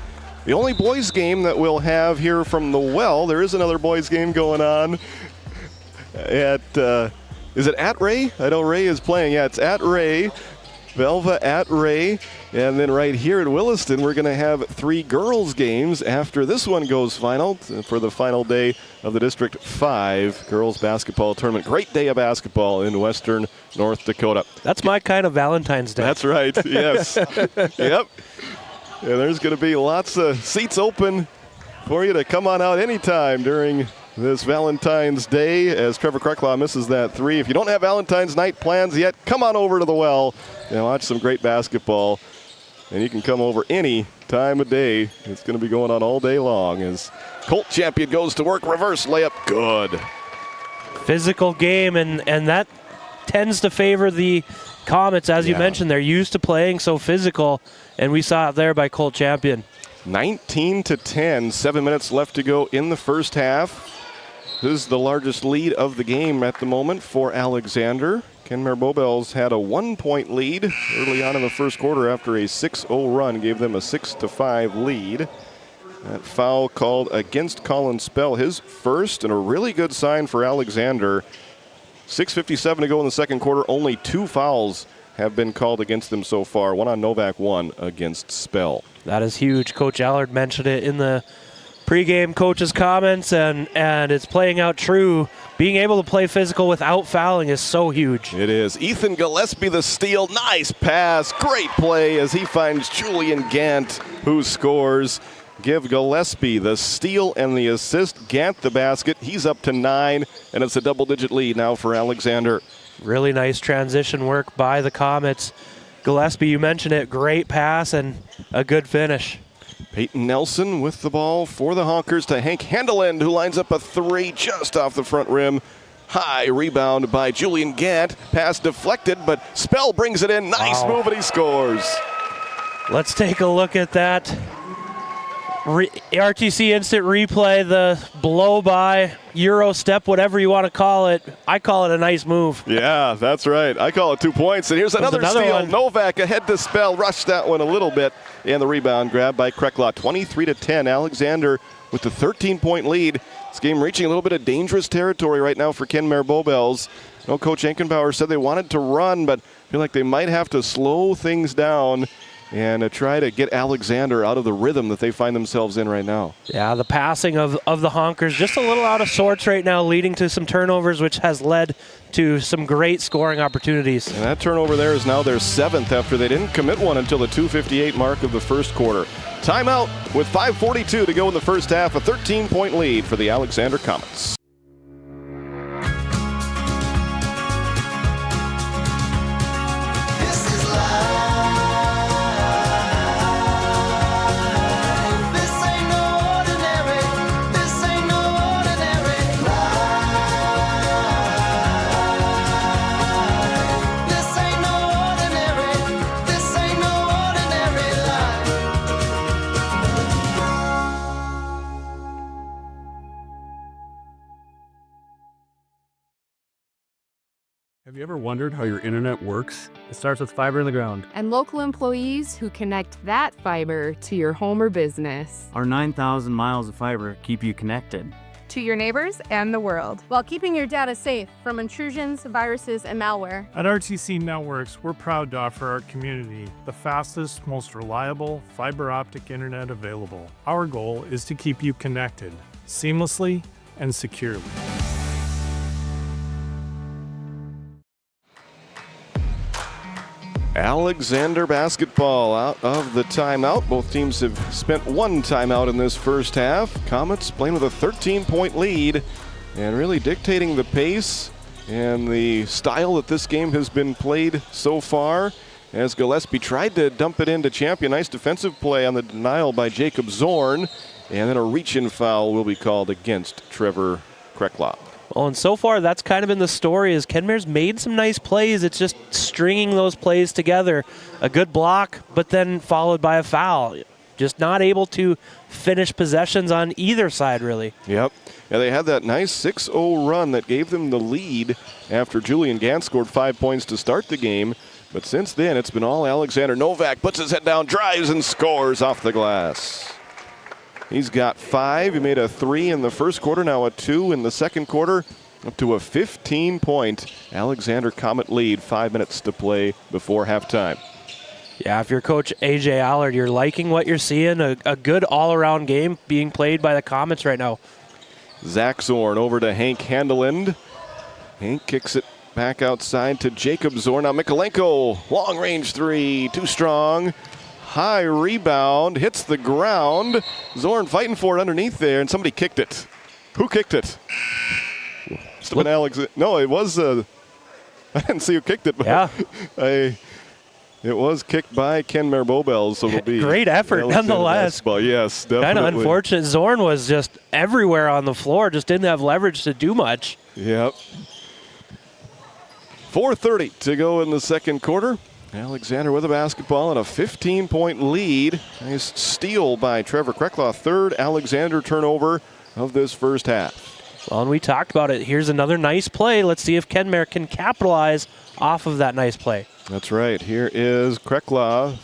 S2: The only boys game that we'll have here from the well. There is another boys game going on at, is it at Ray? I know Ray is playing. Yeah, it's at Ray. Velva at Ray. And then right here at Williston, we're going to have 3 girls games after this one goes final for the final day of the District 5 girls basketball tournament. Great day of basketball in western North Dakota.
S7: That's my kind of Valentine's Day.
S2: That's right, yes. Yep. And there's going to be lots of seats open for you to come on out anytime during this Valentine's Day as Trevor Krucklaw misses that 3. If you don't have Valentine's night plans yet, come on over to the well and watch some great basketball. And you can come over any time of day. It's going to be going on all day long as Colt champion goes to work. Reverse layup. Good.
S7: Physical game, and that tends to favor the Comets. As you mentioned, they're used to playing so physical, and we saw it there by Colt champion.
S2: 19-10. 7 minutes left to go in the first half. This is the largest lead of the game at the moment for Alexander. Kenmare Bowbells had a 1-point lead early on in the first quarter after a 6-0 run gave them a 6-5 lead. That foul called against Colin Spell, his first, and a really good sign for Alexander. 6:57 to go in the second quarter. Only 2 fouls have been called against them so far. 1 on Novak, 1 against Spell.
S7: That is huge. Coach Allard mentioned it in the pregame coach's comments, and it's playing out true. Being able to play physical without fouling is so huge.
S2: It is. Ethan Gillespie the steal. Nice pass. Great play as he finds Julian Gant, who scores. Give Gillespie the steal and the assist. Gant the basket. He's up to 9, and it's a double-digit lead now for Alexander.
S7: Really nice transition work by the Comets. Gillespie, you mentioned it, great pass and a good finish.
S2: Peyton Nelson with the ball for the Honkers to Hank Handeland, who lines up a 3 just off the front rim. High rebound by Julian Gant. Pass deflected, but Spell brings it in. Nice move, and he scores.
S7: Let's take a look at that. RTC instant replay, the blow by, Euro step, whatever you want to call it. I call it a nice move.
S2: Yeah, that's right. I call it 2 points. And here's another steal.
S7: One.
S2: Novak ahead to Spell. Rushed that one a little bit. And the rebound grabbed by Krucklaw. 23-10. Alexander with the 13-point lead. This game reaching a little bit of dangerous territory right now for Kenmare Bowbells. No, Coach Enkenbauer said they wanted to run, but feel like they might have to slow things down and try to get Alexander out of the rhythm that they find themselves in right now.
S7: Yeah, the passing of the Honkers just a little out of sorts right now, leading to some turnovers, which has led to some great scoring opportunities.
S2: And that turnover there is now their 7th after they didn't commit one until the 2:58 mark of the first quarter. Timeout with 5:42 to go in the first half, a 13-point lead for the Alexander Comets.
S12: Have you ever wondered how your internet works?
S9: It starts with fiber in the ground.
S10: And local employees who connect that fiber to your home or business.
S9: Our 9,000 miles of fiber keep you connected.
S11: To your neighbors and the world, while keeping your data safe from intrusions, viruses, and malware.
S12: At RTC Networks, we're proud to offer our community the fastest, most reliable fiber optic internet available. Our goal is to keep you connected seamlessly and securely.
S2: Alexander basketball out of the timeout. Both teams have spent 1 timeout in this first half. Comets playing with a 13-point lead and really dictating the pace and the style that this game has been played so far. as Gillespie tried to dump it into Champion. Nice defensive play on the denial by Jacob Zorn. And then a reach-in foul will be called against Trevor Krekla.
S7: Well, and so far that's kind of been the story is Kenmare's made some nice plays. It's just stringing those plays together. A good block, but then followed by a foul. Just not able to finish possessions on either side, really.
S2: Yep. Yeah, they had that nice 6-0 run that gave them the lead after Julian Gant scored 5 points to start the game. But since then, it's been all Alexander. Novak puts his head down, drives, and scores off the glass. He's got 5. He made a 3 in the first quarter, now a 2 in the second quarter, up to a 15-point Alexander Comet lead. 5 minutes to play before halftime.
S7: Yeah, if you're Coach A.J. Allard, you're liking what you're seeing. A good all-around game being played by the Comets right now.
S2: Zach Zorn over to Hank Handeland. Hank kicks it back outside to Jacob Zorn. Now Mikolenko, long-range 3, too strong. High rebound, hits the ground. Zorn fighting for it underneath there, and somebody kicked it. Who kicked it? Must have been Alex. No, it was. I didn't see who kicked it, but
S7: yeah.
S2: It was kicked by Kenmare Bowbells, so it'll be
S7: great effort nonetheless.
S2: Yes, definitely.
S7: Kind of unfortunate. Zorn was just everywhere on the floor, just didn't have leverage to do much.
S2: Yep. 4:30 to go in the second quarter. Alexander with a basketball and a 15-point lead. Nice steal by Trevor Krekla. Third Alexander turnover of this first half.
S7: Well, and we talked about it. Here's another nice play. Let's see if Kenmare can capitalize off of that nice play.
S2: That's right. Here is Krekla.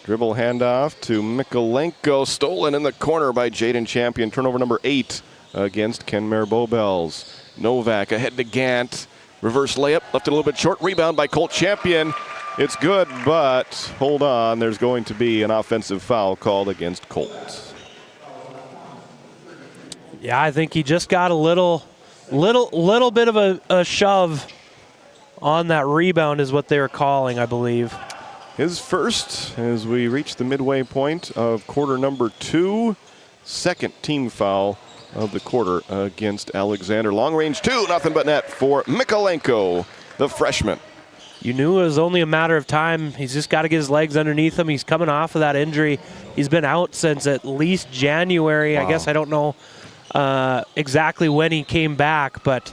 S2: Dribble handoff to Mikolenko. Stolen in the corner by Jaden Champion. Turnover number 8 against Kenmare Bowbells. Novak ahead to Gant. Reverse layup. Left it a little bit short. Rebound by Colt Champion. It's good, but hold on. There's going to be an offensive foul called against Colt.
S7: Yeah, I think he just got a little bit of a shove on that rebound is what they were calling, I believe.
S2: His first as we reach the midway point of quarter number 2. Second team foul of the quarter against Alexander. Long range 2, nothing but net for Mikolenko, the freshman.
S7: You knew it was only a matter of time. He's just got to get his legs underneath him. He's coming off of that injury. He's been out since at least January. Wow. I guess I don't know exactly when he came back, but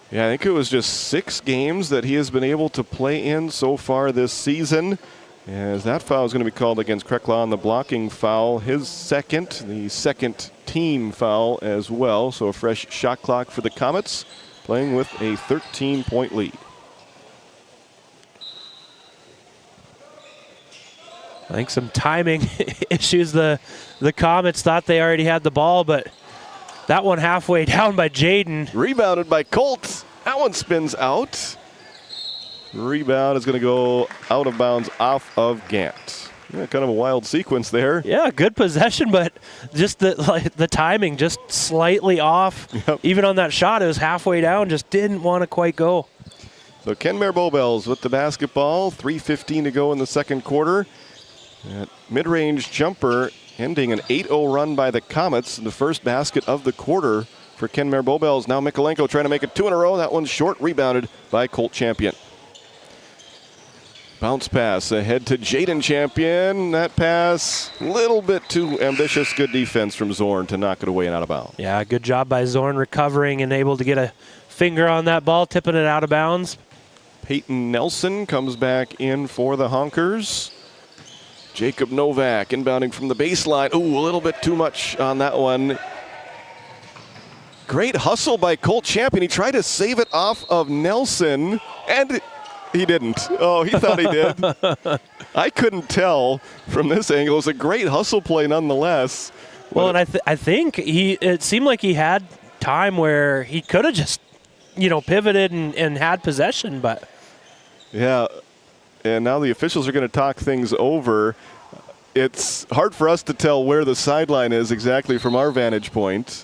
S2: yeah, I think it was just 6 games that he has been able to play in so far this season. As that foul is going to be called against Krekla on the blocking foul. His second, the second team foul as well. So a fresh shot clock for the Comets, playing with a 13-point lead.
S7: I think some timing issues. The Comets thought they already had the ball, but that one halfway down by Jaden.
S2: Rebounded by Colt. That one spins out. Rebound is going to go out of bounds off of Gant. Yeah, kind of a wild sequence there.
S7: Yeah, good possession, but just the timing just slightly off.
S2: Yep.
S7: Even on that shot, it was halfway down, just didn't want to quite go.
S2: So Kenmare Bowbells with the basketball. 3:15 to go in the second quarter. That mid-range jumper ending an 8-0 run by the Comets. The first basket of the quarter for Kenmare Bowbells. Now Mikolenko trying to make it 2 in a row. That one's short, rebounded by Colt Champion. Bounce pass ahead to Jaden Champion. That pass, a little bit too ambitious. Good defense from Zorn to knock it away and out of bounds.
S7: Yeah, good job by Zorn recovering and able to get a finger on that ball, tipping it out of bounds.
S2: Peyton Nelson comes back in for the Honkers. Jacob Novak inbounding from the baseline. Ooh, a little bit too much on that one. Great hustle by Colt Champion. He tried to save it off of Nelson, and he didn't. Oh, he thought he did. I couldn't tell from this angle. It was a great hustle play nonetheless.
S7: Well, and I think it seemed like he had time where he could have just, pivoted and had possession, but.
S2: Yeah, and now the officials are going to talk things over. It's hard for us to tell where the sideline is exactly from our vantage point.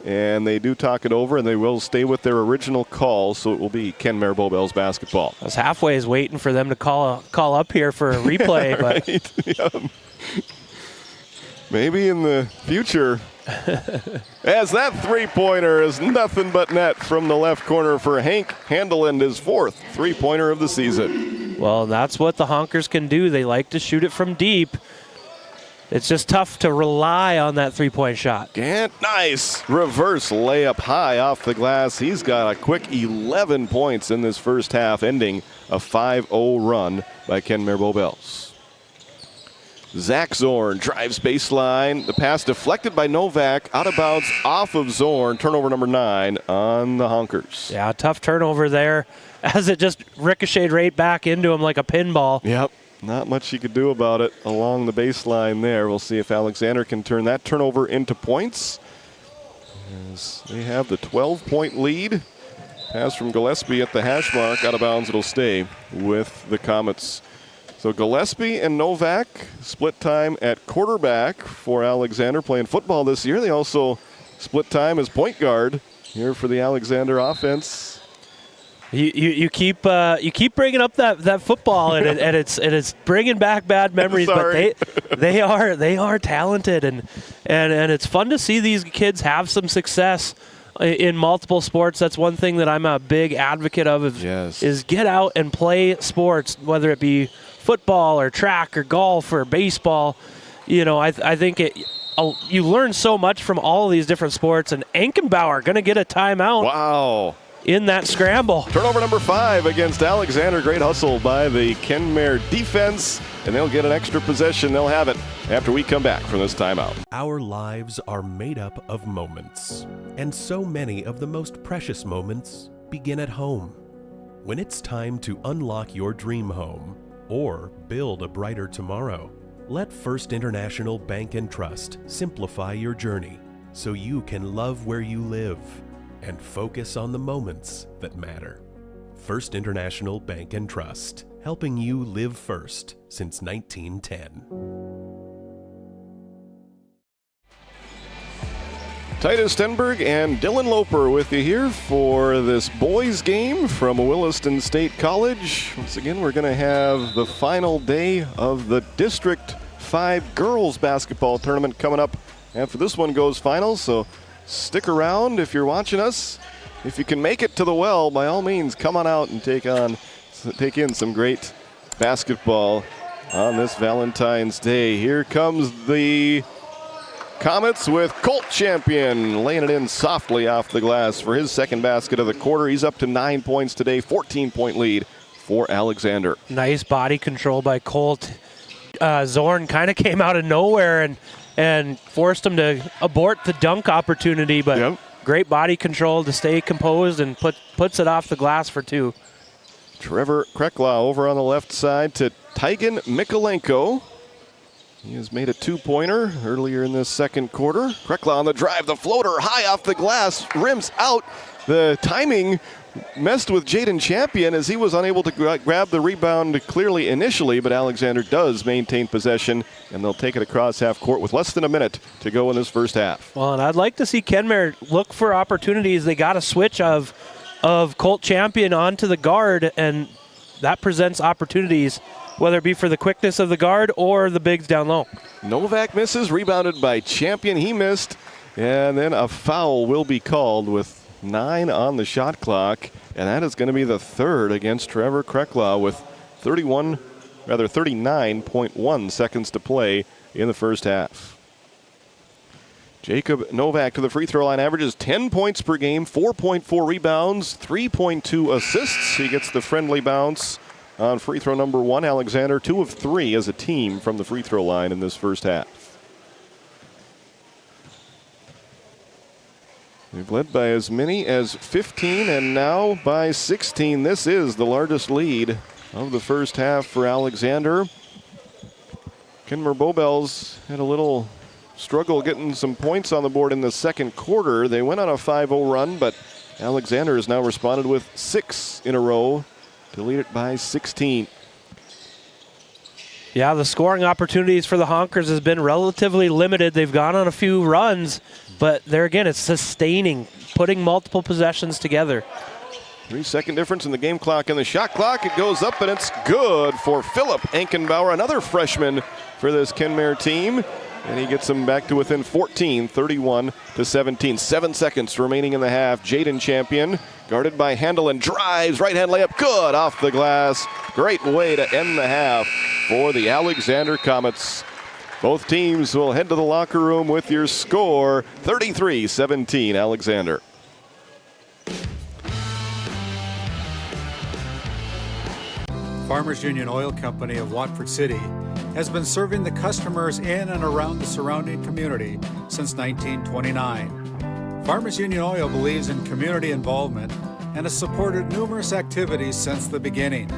S2: And they do talk it over, and they will stay with their original call, so it will be Kenmare Bowbells basketball.
S7: I was halfway waiting for them to call up here for a replay,
S2: yeah,
S7: but
S2: right. Yeah. Maybe in the future. As that three-pointer is nothing but net from the left corner for Hank Handeland, his 4th three-pointer of the season.
S7: Well, that's what the Honkers can do. They like to shoot it from deep. It's just tough to rely on that three-point shot.
S2: Gant, nice reverse layup high off the glass. He's got a quick 11 points in this first half, ending a 5-0 run by Kenmare Bowbells. Zach Zorn drives baseline. The pass deflected by Novak, out of bounds off of Zorn. Turnover number 9 on the Honkers.
S7: Yeah, tough turnover there as it just ricocheted right back into him like a pinball.
S2: Yep. Not much you could do about it along the baseline there. We'll see if Alexander can turn that turnover into points, as they have the 12-point lead. Pass from Gillespie at the hash mark. Out of bounds, it'll stay with the Comets. So Gillespie and Novak split time at quarterback for Alexander playing football this year. They also split time as point guard here for the Alexander offense.
S7: You keep bringing up that football and it's bringing back bad memories. But they are talented and it's fun to see these kids have some success in multiple sports. That's one thing that I'm a big advocate of. Is get out and play sports, whether it be football or track or golf or baseball. You know, I think you learn so much from all of these different sports. And Ankenbauer going to get a timeout.
S2: Wow.
S7: In that scramble.
S2: Turnover number 5 against Alexander. Great hustle by the Kenmare defense, and they'll get an extra possession. They'll have it after we come back from this timeout.
S19: Our lives are made up of moments, and so many of the most precious moments begin at home. When it's time to unlock your dream home or build a brighter tomorrow, let First International Bank and Trust simplify your journey so you can love where you live and focus on the moments that matter. First International Bank and Trust, helping you live first since 1910.
S2: Titus Stenberg and Dylan Loper with you here for this boys game from Williston State College. Once again, we're going to have the final day of the District 5 girls basketball tournament coming up after this one goes final, so stick around if you're watching us. If you can make it to the well, by all means, come on out and take in some great basketball on this Valentine's Day. Here comes the Comets with Colt Champion laying it in softly off the glass for his second basket of the quarter. He's up to 9 points today, 14-point lead for Alexander.
S7: Nice body control by Colt. Zorn kind of came out of nowhere and forced him to abort the dunk opportunity, but great body control to stay composed and puts it off the glass for 2.
S2: Trevor Kreklaw over on the left side to Tygan Mikolenko. He has made a 2-pointer earlier in this second quarter. Kreklaw on the drive, the floater high off the glass, rims out. The timing messed with Jaden Champion as he was unable to grab the rebound clearly initially, but Alexander does maintain possession, and they'll take it across half court with less than a minute to go in this first half.
S7: Well, and I'd like to see Kenmare look for opportunities. They got a switch of Colt Champion onto the guard, and that presents opportunities, whether it be for the quickness of the guard or the bigs down low.
S2: Novak misses, rebounded by Champion. He missed, and then a foul will be called with 9 on the shot clock, and that is going to be the third against Trevor Kreklaw with 39.1 seconds to play in the first half. Jacob Novak to the free throw line, averages 10 points per game, 4.4 rebounds, 3.2 assists. He gets the friendly bounce on free throw number 1. Alexander 2 of 3 as a team from the free throw line in this first half. They've led by as many as 15 and now by 16. This is the largest lead of the first half for Alexander. Kenmare Bowbells had a little struggle getting some points on the board in the second quarter. They went on a 5-0 run, but Alexander has now responded with 6 in a row to lead it by 16.
S7: Yeah, the scoring opportunities for the Honkers has been relatively limited. They've gone on a few runs, but there again, it's sustaining, putting multiple possessions together.
S2: 3-second difference in the game clock and the shot clock. It goes up and it's good for Philip Ankenbauer, another freshman for this Kenmare team. And he gets them back to within 14, 31-17. 7 seconds remaining in the half. Jaden Champion, guarded by Handel, and drives, right-hand layup, good off the glass Great way to end the half for the Alexander Comets. Both teams will head to the locker room with your score, 33-17 Alexander.
S5: Farmers Union Oil Company of Watford City has been serving the customers in and around the surrounding community since 1929. Farmers Union Oil believes in community involvement and has supported numerous activities since the beginning.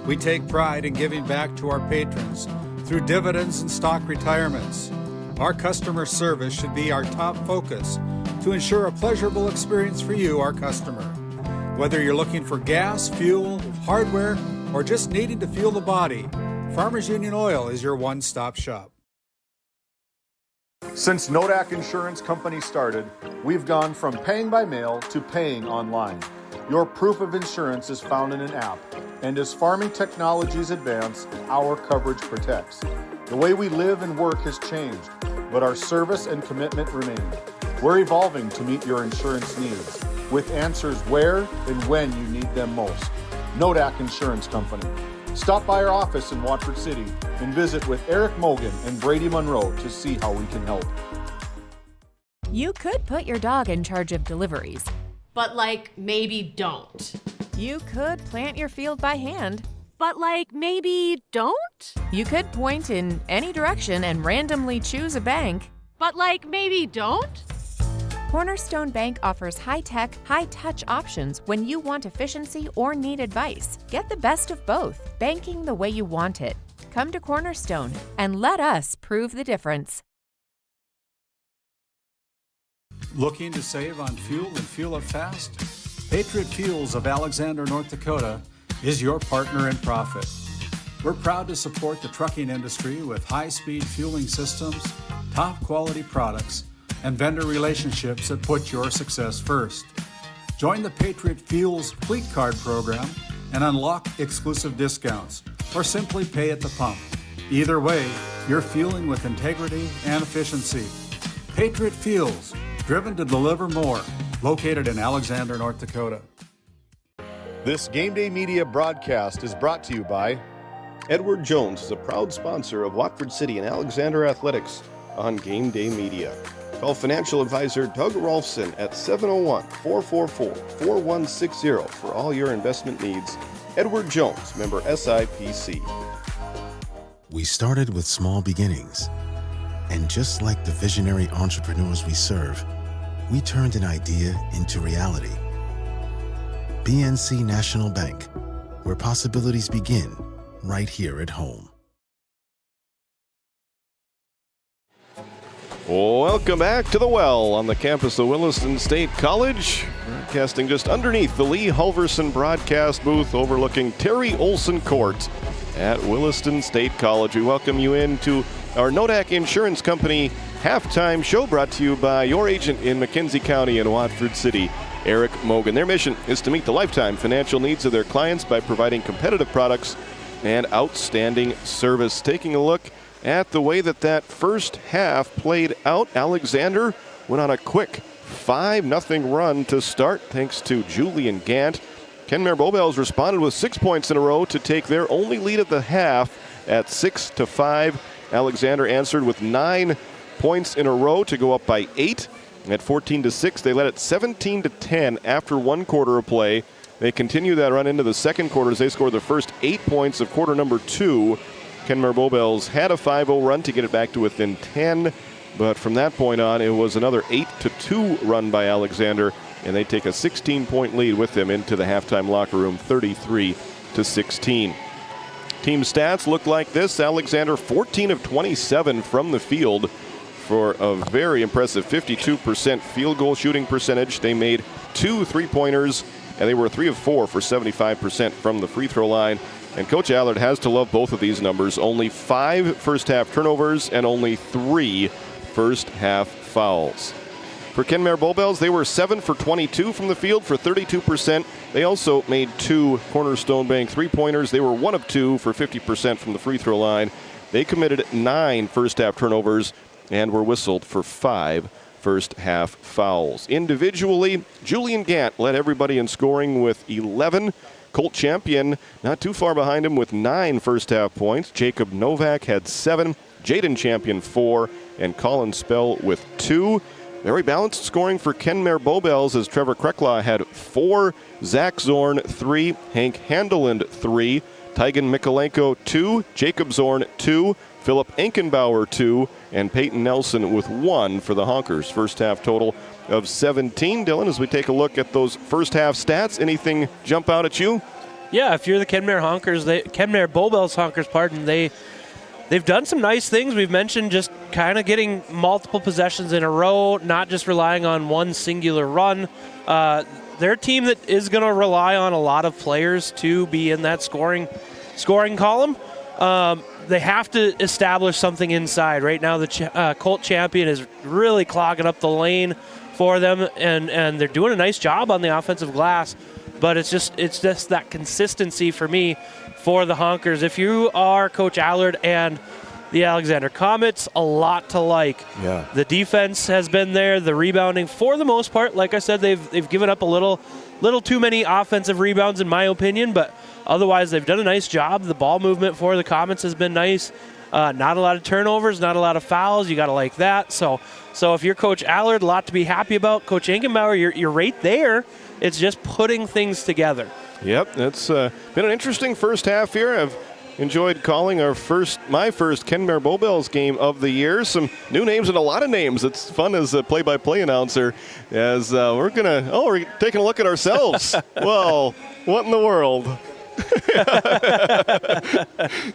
S5: We take pride in giving back to our patrons through dividends and stock retirements. Our customer service should be our top focus to ensure a pleasurable experience for you, our customer. Whether you're looking for gas, fuel, hardware, or just needing to fuel the body, Farmers Union Oil is your one-stop shop.
S6: Since Nodak Insurance Company started, we've gone from paying by mail to paying online. Your proof of insurance is found in an app, and as farming technologies advance, our coverage protects. The way we live and work has changed, but our service and commitment remain. We're evolving to meet your insurance needs, with answers where and when you need them most. Nodak Insurance Company. Stop by our office in Watford City and visit with Eric Mogan and Brady Monroe to see how we can help.
S15: You could put your dog in charge of deliveries,
S11: But maybe don't.
S15: You could plant your field by hand,
S11: But maybe don't?
S15: You could point in any direction and randomly choose a bank,
S11: But maybe don't?
S15: Cornerstone Bank offers high-tech, high-touch options when you want efficiency or need advice. Get the best of both, banking the way you want it. Come to Cornerstone and let us prove the difference.
S5: Looking to save on fuel and fuel up fast? Patriot Fuels of Alexander, North Dakota is your partner in profit. We're proud to support the trucking industry with high-speed fueling systems, top-quality products, and vendor relationships that put your success first. Join the Patriot Fuels Fleet Card program and unlock exclusive discounts, or simply pay at the pump. Either way, you're fueling with integrity and efficiency. Patriot Fuels, driven to deliver more, located in Alexander, North Dakota.
S6: This Game Day Media broadcast is brought to you by
S2: Edward Jones is a proud sponsor of Watford City and Alexander Athletics on Game Day Media. Call financial advisor Doug Rolfson at 701-444-4160 for all your investment needs. Edward Jones, member SIPC.
S16: We started with small beginnings. And just like the visionary entrepreneurs we serve, we turned an idea into reality. BNC National Bank, where possibilities begin right here at home.
S2: Welcome back to The Well on the campus of Williston State College. Broadcasting just underneath the Lee Halverson broadcast booth overlooking Terry Olson Court at Williston State College. We welcome you into our Nodak Insurance Company halftime show brought to you by your agent in McKenzie County and Watford City, Eric Mogan. Their mission is to meet the lifetime financial needs of their clients by providing competitive products and outstanding service. Taking a look at the way that first half played out, Alexander went on a quick 5-0 run to start thanks to Julian Gant. Kenmare Bowbells responded with 6 points in a row to take their only lead of the half at 6-5. Alexander answered with 9 points in a row to go up by 8. At 14-6, they led it 17-10 after 1 quarter of play. They continue that run into the second quarter as they scored the first 8 points of quarter number 2. Kenmare Bowbells had a 5-0 run to get it back to within 10, but from that point on, it was another 8-2 run by Alexander, and they take a 16-point lead with them into the halftime locker room, 33-16. Team stats look like this. Alexander 14 of 27 from the field for a very impressive 52% field goal shooting percentage. They made 2 3-pointers, and they were 3 of 4 for 75% from the free throw line. And Coach Allard has to love both of these numbers. Only 5 first-half turnovers and only 3 first-half fouls. For Kenmare Bowbells, they were 7 for 22 from the field for 32%. They also made 2 Cornerstone Bank 3-pointers. They were 1 of 2 for 50% from the free throw line. They committed 9 first-half turnovers and were whistled for 5 first-half fouls. Individually, Julian Gant led everybody in scoring with 11. Colt Champion not too far behind him with 9 first-half points. Jacob Novak had 7, Jaden Champion 4, and Colin Spell with 2. Very balanced scoring for Kenmare Bowbells as Trevor Krecklaw had 4, Zach Zorn 3, Hank Handeland 3, Tygan Mikolenko 2, Jacob Zorn 2, Philip Enkenbauer 2, and Peyton Nelson with 1 for the Honkers. First half total of 17. Dylan, as we take a look at those first half stats, anything jump out at you?
S7: Yeah, if you're the Kenmare Bowbells Honkers, they've done some nice things. We've mentioned just kind of getting multiple possessions in a row, not just relying on one singular run. They're a team that is going to rely on a lot of players to be in that scoring column. They have to establish something inside. Right now, the Colt Champion is really clogging up the lane for them, and they're doing a nice job on the offensive glass. But it's just that consistency for me for the Honkers. If you are Coach Allard and the Alexander Comets, a lot to like.
S2: Yeah.
S7: The defense has been there. The rebounding, for the most part, like I said, they've given up a little too many offensive rebounds, in my opinion, but otherwise they've done a nice job. The ball movement for the Comets has been nice. Not a lot of turnovers, not a lot of fouls. You got to like that. So if you're Coach Allard, a lot to be happy about. Coach Enkenbauer, you're right there. It's just putting things together.
S2: Yep, it's been an interesting first half here. I've enjoyed calling my first Kenmare Bowbells game of the year. Some new names and a lot of names. It's fun as a play-by-play announcer as we're taking a look at ourselves. Well, what in the world?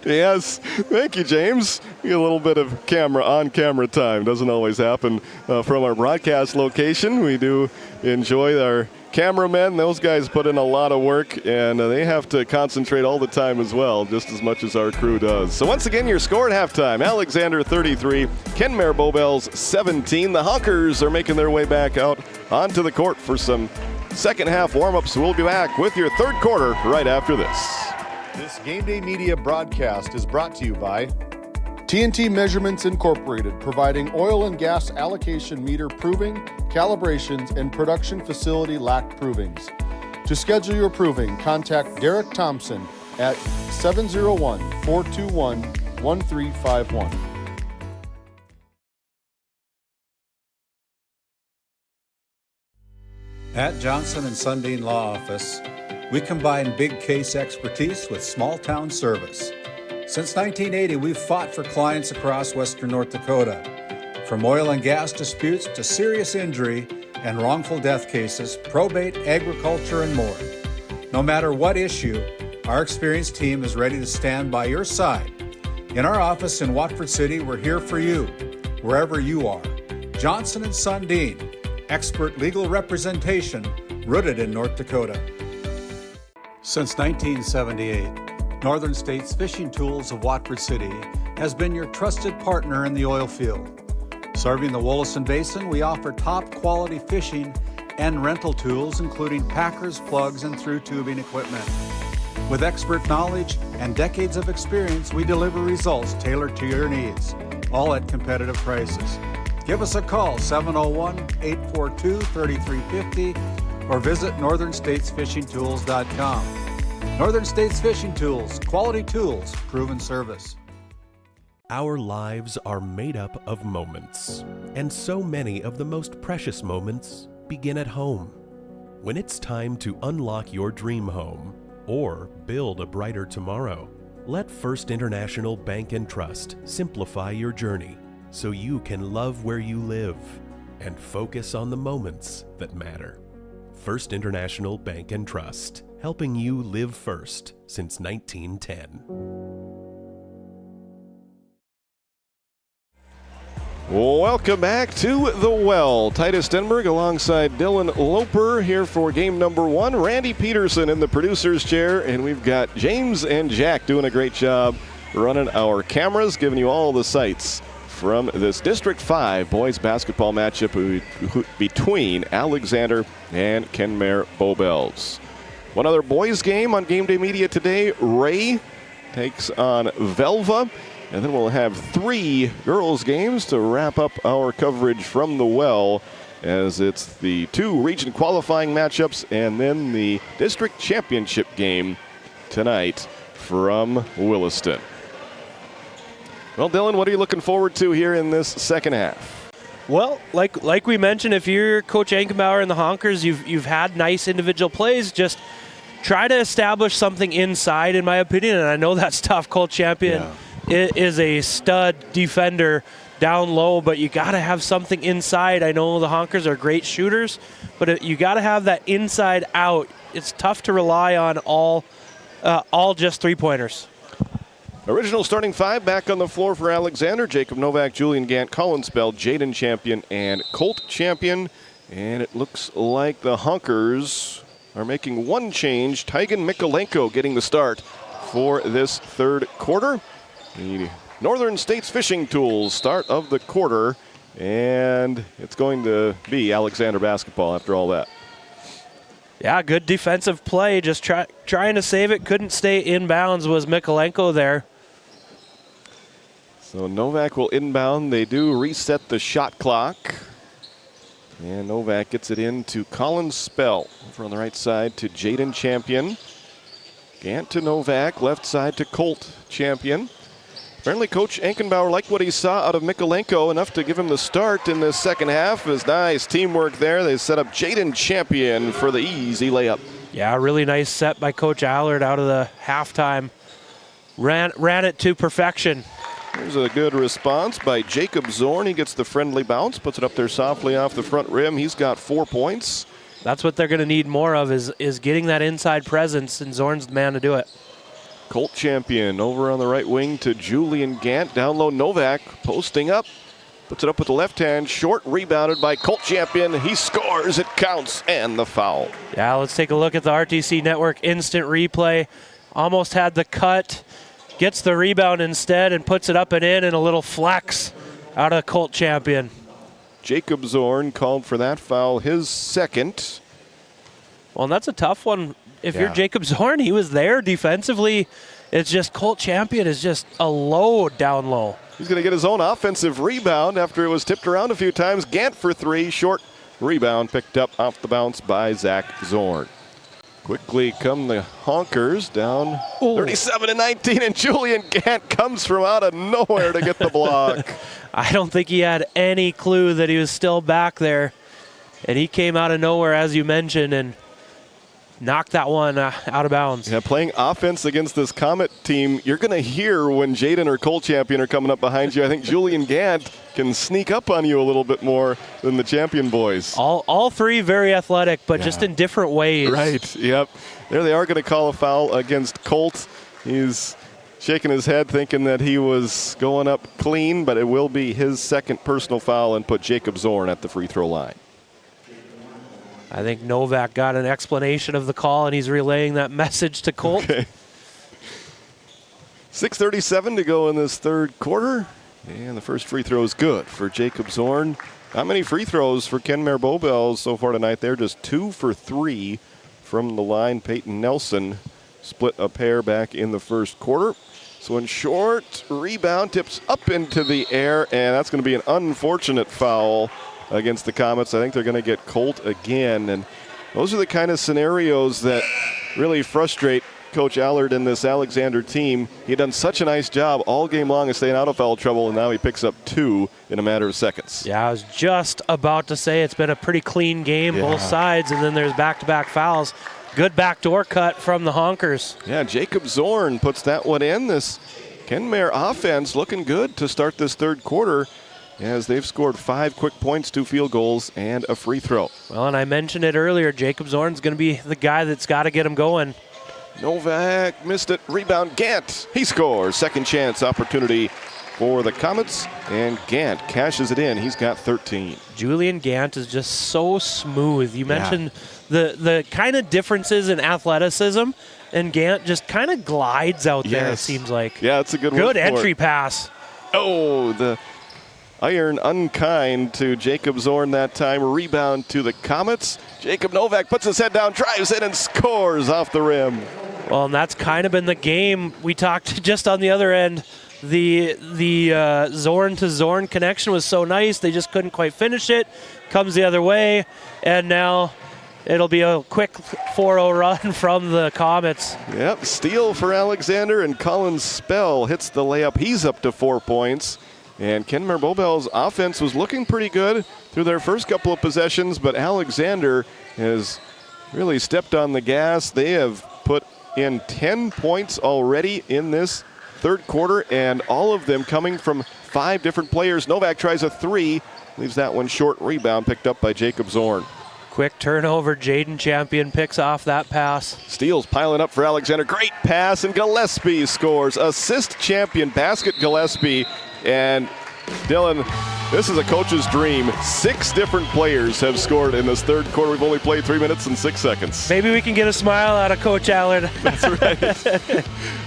S2: Yes, thank you, James. A little bit of on-camera time. Doesn't always happen from our broadcast location. We do enjoy our cameramen. Those guys put in a lot of work, and they have to concentrate all the time as well, just as much as our crew does. So once again, your score at halftime: Alexander 33, Kenmare Bowbells 17. The Honkers are making their way back out onto the court for some second half warm-ups. We'll be back with your third quarter right after this.
S6: This Game Day Media broadcast is brought to you by TNT Measurements Incorporated, providing oil and gas allocation meter proving, calibrations, and production facility lac provings. To schedule your proving, contact Derek Thompson at 701-421-1351.
S5: At Johnson & Sundin Law Office, we combine big case expertise with small town service. Since 1980, we've fought for clients across western North Dakota. From oil and gas disputes to serious injury and wrongful death cases, probate, agriculture, and more. No matter what issue, our experienced team is ready to stand by your side. In our office in Watford City, we're here for you, wherever you are. Johnson & Sundin, expert legal representation rooted in North Dakota. Since 1978, Northern States Fishing Tools of Watford City has been your trusted partner in the oil field. Serving the Williston Basin, we offer top quality fishing and rental tools, including packers, plugs, and through tubing equipment. With expert knowledge and decades of experience, we deliver results tailored to your needs, all at competitive prices. Give us a call, 701-842-3350, or visit northernstatesfishingtools.com. Northern States Fishing Tools, quality tools, proven service.
S19: Our lives are made up of moments, and so many of the most precious moments begin at home. When it's time to unlock your dream home or build a brighter tomorrow, let First International Bank and Trust simplify your journey so you can love where you live and focus on the moments that matter. First International Bank and Trust, helping you live first since 1910.
S2: Welcome back to The Well. Titus Stenberg alongside Dylan Loper here for game number 1. Randy Peterson in the producer's chair, and we've got James and Jack doing a great job running our cameras, giving you all the sights from this District 5 boys basketball matchup between Alexander and Kenmare Bowbells. One other boys game on Game Day Media today. Ray takes on Velva. And then we'll have 3 girls games to wrap up our coverage from the Well as it's the 2 region qualifying matchups and then the district championship game tonight from Williston. Well, Dylan, what are you looking forward to here in this second half?
S7: Well, like we mentioned, if you're Coach Ankenbauer and the Honkers, you've had nice individual plays. Just try to establish something inside, in my opinion, and I know that's tough. Colt Champion is a stud defender down low, but you got to have something inside. I know the Honkers are great shooters, but you got to have that inside out. It's tough to rely on all just three-pointers.
S2: Original starting 5 back on the floor for Alexander. Jacob Novak, Julian Gant, Colin Spell, Jaden Champion, and Colt Champion. And it looks like the Honkers are making one change. Tygan Mikolenko getting the start for this third quarter. The Northern States Fishing Tools start of the quarter. And it's going to be Alexander basketball after all that.
S7: Yeah, good defensive play. Just trying to save it. Couldn't stay inbounds was Mikolenko there.
S2: So Novak will inbound. They do reset the shot clock. And Novak gets it in to Colin Spell. Over on the right side to Jaden Champion. Gant to Novak. Left side to Colt Champion. Apparently Coach Ankenbauer liked what he saw out of Mikolenko enough to give him the start in the second half. It was nice teamwork there. They set up Jaden Champion for the easy layup.
S7: Yeah, really nice set by Coach Allard out of the halftime. Ran it to perfection.
S2: There's a good response by Jacob Zorn. He gets the friendly bounce, puts it up there softly off the front rim. He's got 4 points.
S7: That's what they're going to need more of is getting that inside presence, and Zorn's the man to do it.
S2: Colt Champion over on the right wing to Julian Gant. Down low, Novak posting up. Puts it up with the left hand. Short, rebounded by Colt Champion. He scores, it counts, and the foul.
S7: Yeah, let's take a look at the RTC Network instant replay. Almost had the cut. Gets the rebound instead and puts it up and in, and a little flex out of Colt Champion.
S2: Jacob Zorn called for that foul, his second.
S7: Well, and that's a tough one. If you're Jacob Zorn, he was there defensively. It's just Colt Champion is just a load down low.
S2: He's going to get his own offensive rebound after it was tipped around a few times. Gant for 3, short rebound picked up off the bounce by Zach Zorn. Quickly come the Honkers down 37-19, and Julian Gant comes from out of nowhere to get the block.
S7: I don't think he had any clue that he was still back there. And he came out of nowhere, as you mentioned, and knocked that one out of bounds.
S2: Yeah, playing offense against this Comet team, you're going to hear when Jaden or Colt Champion are coming up behind you. I think Julian Gant can sneak up on you a little bit more than the Champion boys.
S7: All three very athletic, but just in different ways.
S2: Right, yep. There they are going to call a foul against Colt. He's shaking his head thinking that he was going up clean, but it will be his second personal foul and put Jacob Zorn at the free throw line.
S7: I think Novak got an explanation of the call, and he's relaying that message to Colt.
S2: Okay. 6:37 to go in this third quarter. And the first free throw is good for Jacob Zorn. Not many free throws for Kenmare Bowbells so far tonight. They're just 2 for 3 from the line. Peyton Nelson split a pair back in the first quarter. So in short, rebound tips up into the air, and that's going to be an unfortunate foul against the Comets. I think they're going to get Colt again. And those are the kind of scenarios that really frustrate Coach Allard and this Alexander team. He had done such a nice job all game long of staying out of foul trouble, and now he picks up 2 in a matter of seconds.
S7: Yeah, I was just about to say it's been a pretty clean game, both sides, and then there's back-to-back fouls. Good backdoor cut from the Honkers.
S2: Yeah, Jacob Zorn puts that one in. This Kenmare offense looking good to start this third quarter, as they've scored 5 quick points, 2 field goals, and a free throw.
S7: Well, and I mentioned it earlier, Jacob Zorn's going to be the guy that's got to get him going.
S2: Novak missed it. Rebound, Gant. He scores. Second chance opportunity for the Comets, and Gant cashes it in. He's got 13.
S7: Julian Gant is just so smooth. You mentioned the kind of differences in athleticism, and Gant just kind of glides out there, it seems like.
S2: Yeah, it's a good
S7: Good entry pass.
S2: Oh, the iron unkind to Jacob Zorn that time. Rebound to the Comets. Jacob Novak puts his head down, drives in, and scores off the rim.
S7: Well, and that's kind of been the game. We talked just on the other end the Zorn to Zorn connection was so nice, they just couldn't quite finish it. Comes the other way, and now it'll be a quick 4-0 run from the Comets.
S2: Yep, steal for Alexander, and Colin Spell hits the layup. He's up to 4 points. And Kenmare Bowbells' offense was looking pretty good through their first couple of possessions, but Alexander has really stepped on the gas. They have put in 10 points already in this third quarter, and all of them coming from 5 different players. Novak tries a 3, leaves that one short. Rebound picked up by Jacob Zorn.
S7: Quick turnover. Jaden Champion picks off that pass.
S2: Steals piling up for Alexander. Great pass, and Gillespie scores. Assist Champion, basket Gillespie. And Dylan, this is a coach's dream. 6 different players have scored in this third quarter. We've only played 3 minutes and 6 seconds.
S7: Maybe we can get a smile out of Coach Allard.
S2: That's right.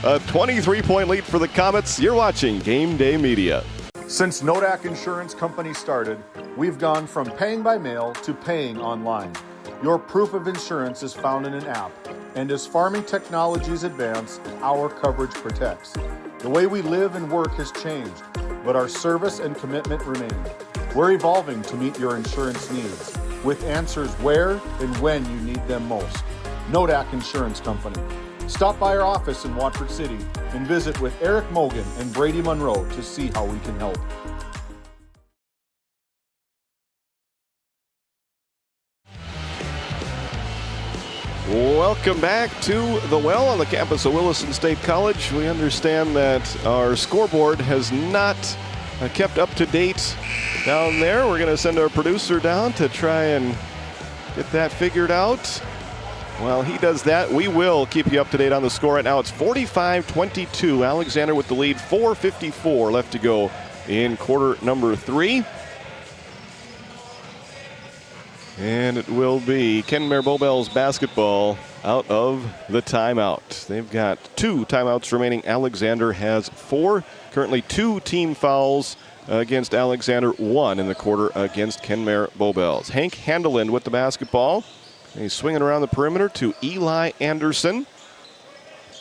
S2: A 23-point lead for the Comets. You're watching Game Day Media.
S6: Since Nodak Insurance Company started, we've gone from paying by mail to paying online. Your proof of insurance is found in an app, and as farming technologies advance, our coverage protects. The way we live and work has changed, but our service and commitment remain. We're evolving to meet your insurance needs, with answers where and when you need them most. Nodak Insurance Company. Stop by our office in Watford City and visit with Eric Mogan and Brady Monroe to see how we can help.
S2: Welcome back to the Well on the campus of Williston State College. We understand that our scoreboard has not kept up to date down there. We're going to send our producer down to try and get that figured out. While he does that, we will keep you up to date on the score. Right now it's 45-22. Alexander with the lead, 4:54 left to go in quarter number 3. And it will be Kenmare Bowbells basketball out of the timeout. They've got 2 timeouts remaining. Alexander has 4. Currently 2 team fouls against Alexander, 1 in the quarter against Kenmare Bowbells. Hank Handeland with the basketball. He's swinging around the perimeter to Eli Anderson.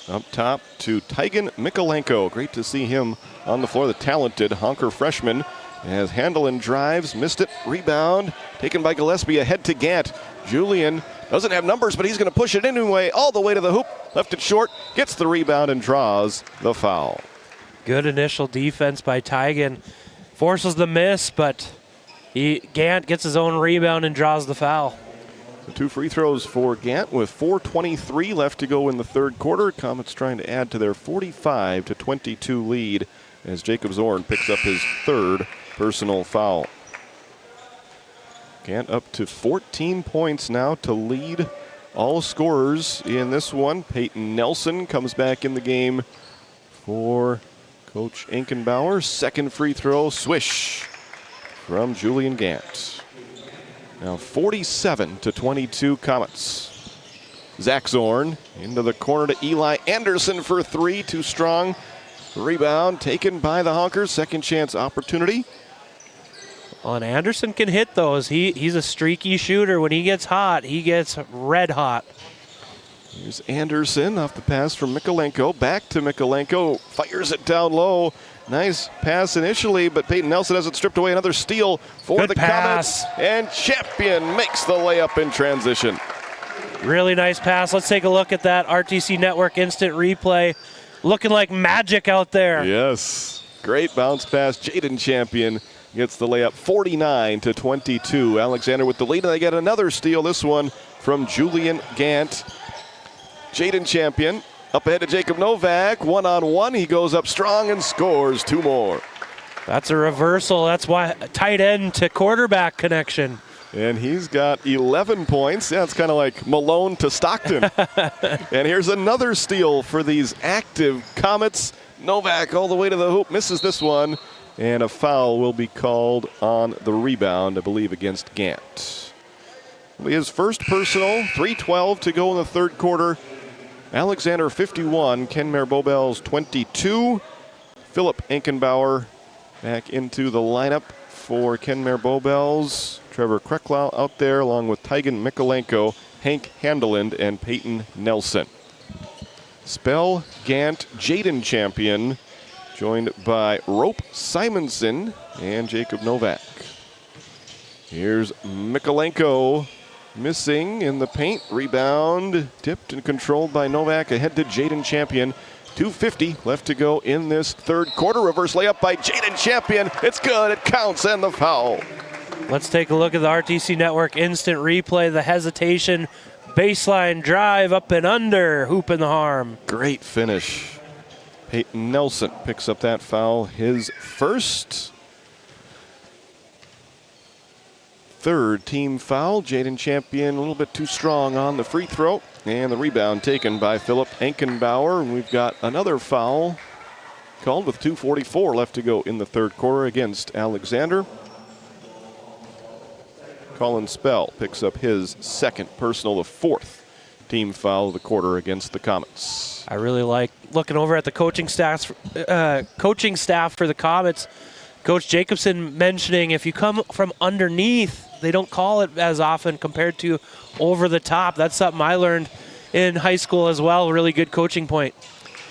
S2: Up top to Tygan Mikolenko. Great to see him on the floor, the talented Honker freshman. As Handeland drives, missed it, rebound, taken by Gillespie, ahead to Gant. Julian doesn't have numbers, but he's going to push it anyway, all the way to the hoop, left it short, gets the rebound and draws the foul.
S7: Good initial defense by Tygan. Forces the miss, but Gant gets his own rebound and draws the foul.
S2: So 2 free throws for Gant with 4:23 left to go in the third quarter. Comets trying to add to their 45-22 lead as Jacob Zorn picks up his 3rd personal foul. Gant up to 14 points now to lead all scorers in this one. Peyton Nelson comes back in the game for Coach Enkenbauer. 2nd free throw, swish from Julian Gant. Now 47-22 Comets. Zach Zorn into the corner to Eli Anderson for 3, too strong. Rebound taken by the Honkers. 2nd chance opportunity.
S7: Well, and Anderson can hit those. He's a streaky shooter. When he gets hot, he gets red hot.
S2: Here's Anderson off the pass from Mikolenko. Back to Mikolenko. Fires it down low. Nice pass initially, but Peyton Nelson has it stripped away. Another steal for
S7: Good
S2: the
S7: pass.
S2: Comets. And Champion makes the layup in transition.
S7: Really nice pass. Let's take a look at that RTC Network instant replay. Looking like magic out there.
S2: Yes. Great bounce pass. Jaden Champion gets the layup, 49-22. Alexander with the lead, and they get another steal. This one from Julian Gant. Jaden Champion up ahead to Jacob Novak. 1-on-1. He goes up strong and scores 2 more.
S7: That's a reversal. That's why tight end to quarterback connection.
S2: And he's got 11 points. Yeah, it's kind of like Malone to Stockton. And here's another steal for these active Comets. Novak all the way to the hoop, misses this one. And a foul will be called on the rebound, I believe, against Gant. His first personal, 3:12 to go in the third quarter. Alexander 51, Kenmare Bowbells 22. Philip Enkenbauer back into the lineup for Kenmare Bowbells. Trevor Krecklau out there along with Tygan Mikolenko, Hank Handeland, and Peyton Nelson. Spell, Gant, Jaden Champion, joined by Rope Simonson and Jacob Novak. Here's Mikolenko missing in the paint. Rebound tipped and controlled by Novak. Ahead to Jaden Champion. 2:50 left to go in this third quarter. Reverse layup by Jaden Champion. It's good. It counts, and the foul.
S7: Let's take a look at the RTC Network instant replay. The hesitation, baseline drive up and under, hoop in the harm.
S2: Great finish. Peyton Nelson picks up that foul, his first. Third team foul. Jaden Champion a little bit too strong on the free throw. And the rebound taken by Philip Enkenbauer. And we've got another foul called with 2:44 left to go in the third quarter against Alexander. Colin Spell picks up his second personal, the fourth team foul of the quarter against the Comets.
S7: I really like looking over at the coaching staff for the Comets. Coach Jacobson mentioning if you come from underneath, they don't call it as often compared to over the top. That's something I learned in high school as well. Really good coaching point.